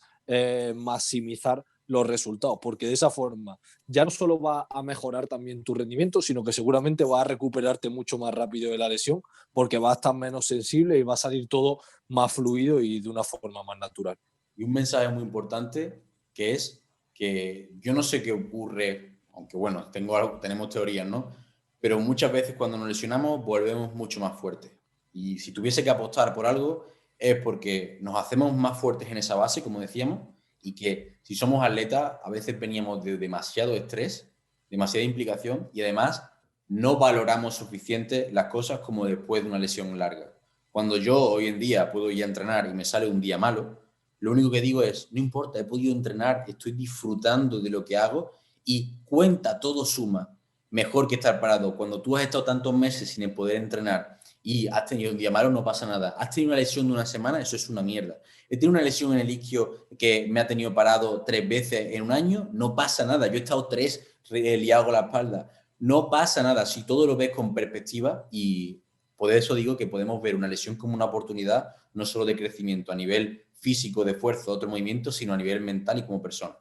maximizar los resultados, porque de esa forma ya no solo va a mejorar también tu rendimiento, sino que seguramente va a recuperarte mucho más rápido de la lesión, porque va a estar menos sensible y va a salir todo más fluido y de una forma más natural. Y un mensaje muy importante que es que yo no sé qué ocurre, aunque bueno, tenemos teorías, ¿no? Pero muchas veces cuando nos lesionamos volvemos mucho más fuertes. Y si tuviese que apostar por algo es porque nos hacemos más fuertes en esa base, como decíamos, y que si somos atletas a veces veníamos de demasiado estrés, demasiada implicación y además no valoramos suficiente las cosas como después de una lesión larga. Cuando yo hoy en día puedo ir a entrenar y me sale un día malo, lo único que digo es, no importa, he podido entrenar, estoy disfrutando de lo que hago y cuenta, todo suma. Mejor que estar parado. Cuando tú has estado tantos meses sin poder entrenar y has tenido un día malo, no pasa nada. Has tenido una lesión de una semana, eso es una mierda. He tenido una lesión en el isquio que me ha tenido parado 3 veces en un año, no pasa nada. Yo he estado 3 liado con la espalda. No pasa nada si todo lo ves con perspectiva, y por eso digo que podemos ver una lesión como una oportunidad, no solo de crecimiento a nivel físico, de esfuerzo, otro movimiento, sino a nivel mental y como persona.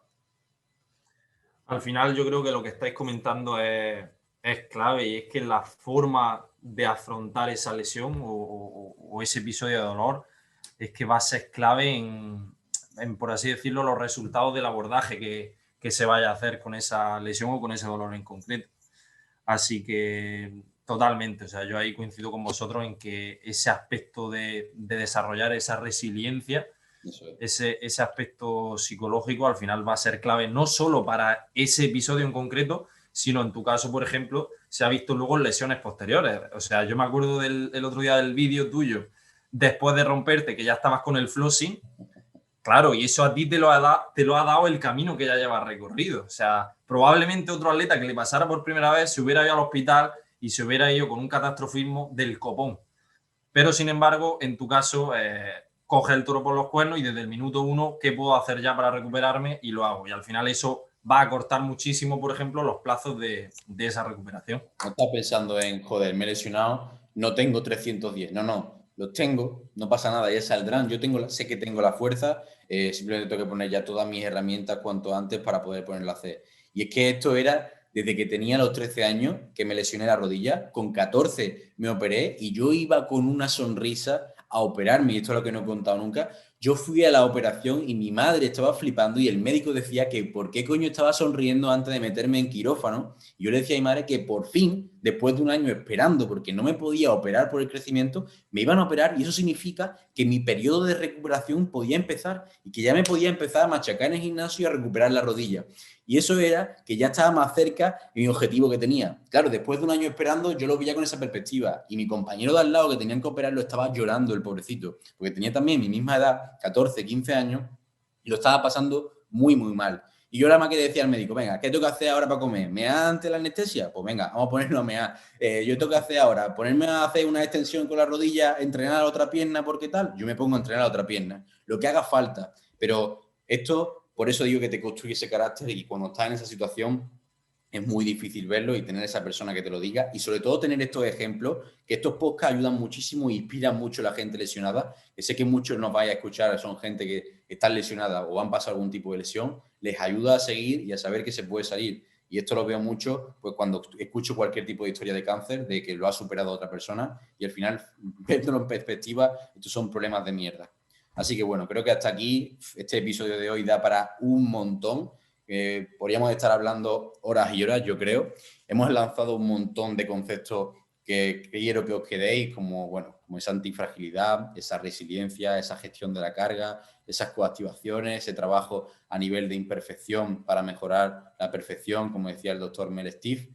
Al final yo creo que lo que estáis comentando es clave, y es que la forma de afrontar esa lesión o ese episodio de dolor es que va a ser clave en, por así decirlo, los resultados del abordaje que se vaya a hacer con esa lesión o con ese dolor en concreto. Así que totalmente, o sea, yo ahí coincido con vosotros en que ese aspecto de desarrollar esa resiliencia, Eso es. ese aspecto psicológico al final va a ser clave no solo para ese episodio en concreto, sino en tu caso, por ejemplo, se ha visto luego en lesiones posteriores. O sea, yo me acuerdo del otro día del vídeo tuyo, después de romperte, que ya estabas con el flossing. Claro, y eso a ti te lo ha dado el camino que ya llevas recorrido. O sea, probablemente otro atleta que le pasara por primera vez se hubiera ido al hospital y se hubiera ido con un catastrofismo del copón. Pero, sin embargo, en tu caso, coge el toro por los cuernos y desde el minuto 1, ¿qué puedo hacer ya para recuperarme? Y lo hago. Y al final eso va a cortar muchísimo, por ejemplo, los plazos de esa recuperación. No estás pensando en, joder, me he lesionado, no tengo 310. No, los tengo, no pasa nada, ya saldrán. Yo sé que tengo la fuerza, simplemente tengo que poner ya todas mis herramientas cuanto antes para poder ponerla a hacer. Y es que esto era desde que tenía los 13 años, que me lesioné la rodilla, con 14 me operé y yo iba con una sonrisa a operarme, y esto es lo que no he contado nunca. Yo fui a la operación y mi madre estaba flipando y el médico decía que por qué coño estaba sonriendo antes de meterme en quirófano. Y yo le decía a mi madre que por fin, después de un año esperando, porque no me podía operar por el crecimiento, me iban a operar, y eso significa que mi periodo de recuperación podía empezar y que ya me podía empezar a machacar en el gimnasio y a recuperar la rodilla. Y eso era que ya estaba más cerca de mi objetivo que tenía. Claro, después de un año esperando, yo lo veía con esa perspectiva. Y mi compañero de al lado, que tenían que operarlo, estaba llorando, el pobrecito, porque tenía también mi misma edad, 14, 15 años, y lo estaba pasando muy, muy mal. Y yo la más que decía al médico, venga, ¿qué tengo que hacer ahora para comer? ¿Mear ante la anestesia? Pues venga, vamos a ponernos a mear. Yo tengo que hacer ahora, ponerme a hacer una extensión con la rodilla, entrenar a la otra pierna, porque tal, yo me pongo a entrenar a la otra pierna. Lo que haga falta. Pero esto, por eso digo que te construye ese carácter, y cuando estás en esa situación es muy difícil verlo y tener esa persona que te lo diga, y sobre todo tener estos ejemplos, que estos podcasts ayudan muchísimo e inspiran mucho a la gente lesionada, que sé que muchos nos vais a escuchar, son gente que están lesionada o han pasado algún tipo de lesión, les ayuda a seguir y a saber que se puede salir. Y esto lo veo mucho pues cuando escucho cualquier tipo de historia de cáncer, de que lo ha superado otra persona, y al final, viéndolo en perspectiva, estos son problemas de mierda. Así que bueno, creo que hasta aquí este episodio de hoy da para un montón. Podríamos estar hablando horas y horas, yo creo. Hemos lanzado un montón de conceptos que quiero que os quedéis, como, bueno, como esa antifragilidad, esa resiliencia, esa gestión de la carga, esas coactivaciones, ese trabajo a nivel de imperfección para mejorar la perfección, como decía el doctor Mel Steve.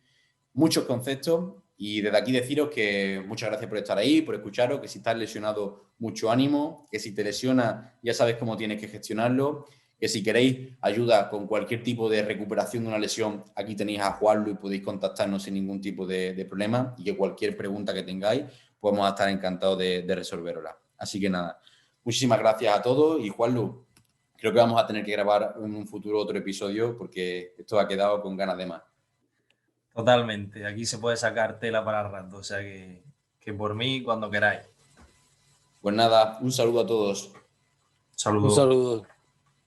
Muchos conceptos, y desde aquí deciros que muchas gracias por estar ahí, por escucharos, que si estás lesionado, mucho ánimo, que si te lesionas ya sabes cómo tienes que gestionarlo, que si queréis ayuda con cualquier tipo de recuperación de una lesión, aquí tenéis a Juanlu y podéis contactarnos sin ningún tipo de problema, y que cualquier pregunta que tengáis, podemos estar encantados de resolverla. Así que nada, muchísimas gracias a todos, y Juanlu, creo que vamos a tener que grabar en un futuro otro episodio porque esto ha quedado con ganas de más. Totalmente. Aquí se puede sacar tela para el rato. O sea que por mí, cuando queráis. Pues nada, un saludo a todos. Saludos. Un saludo.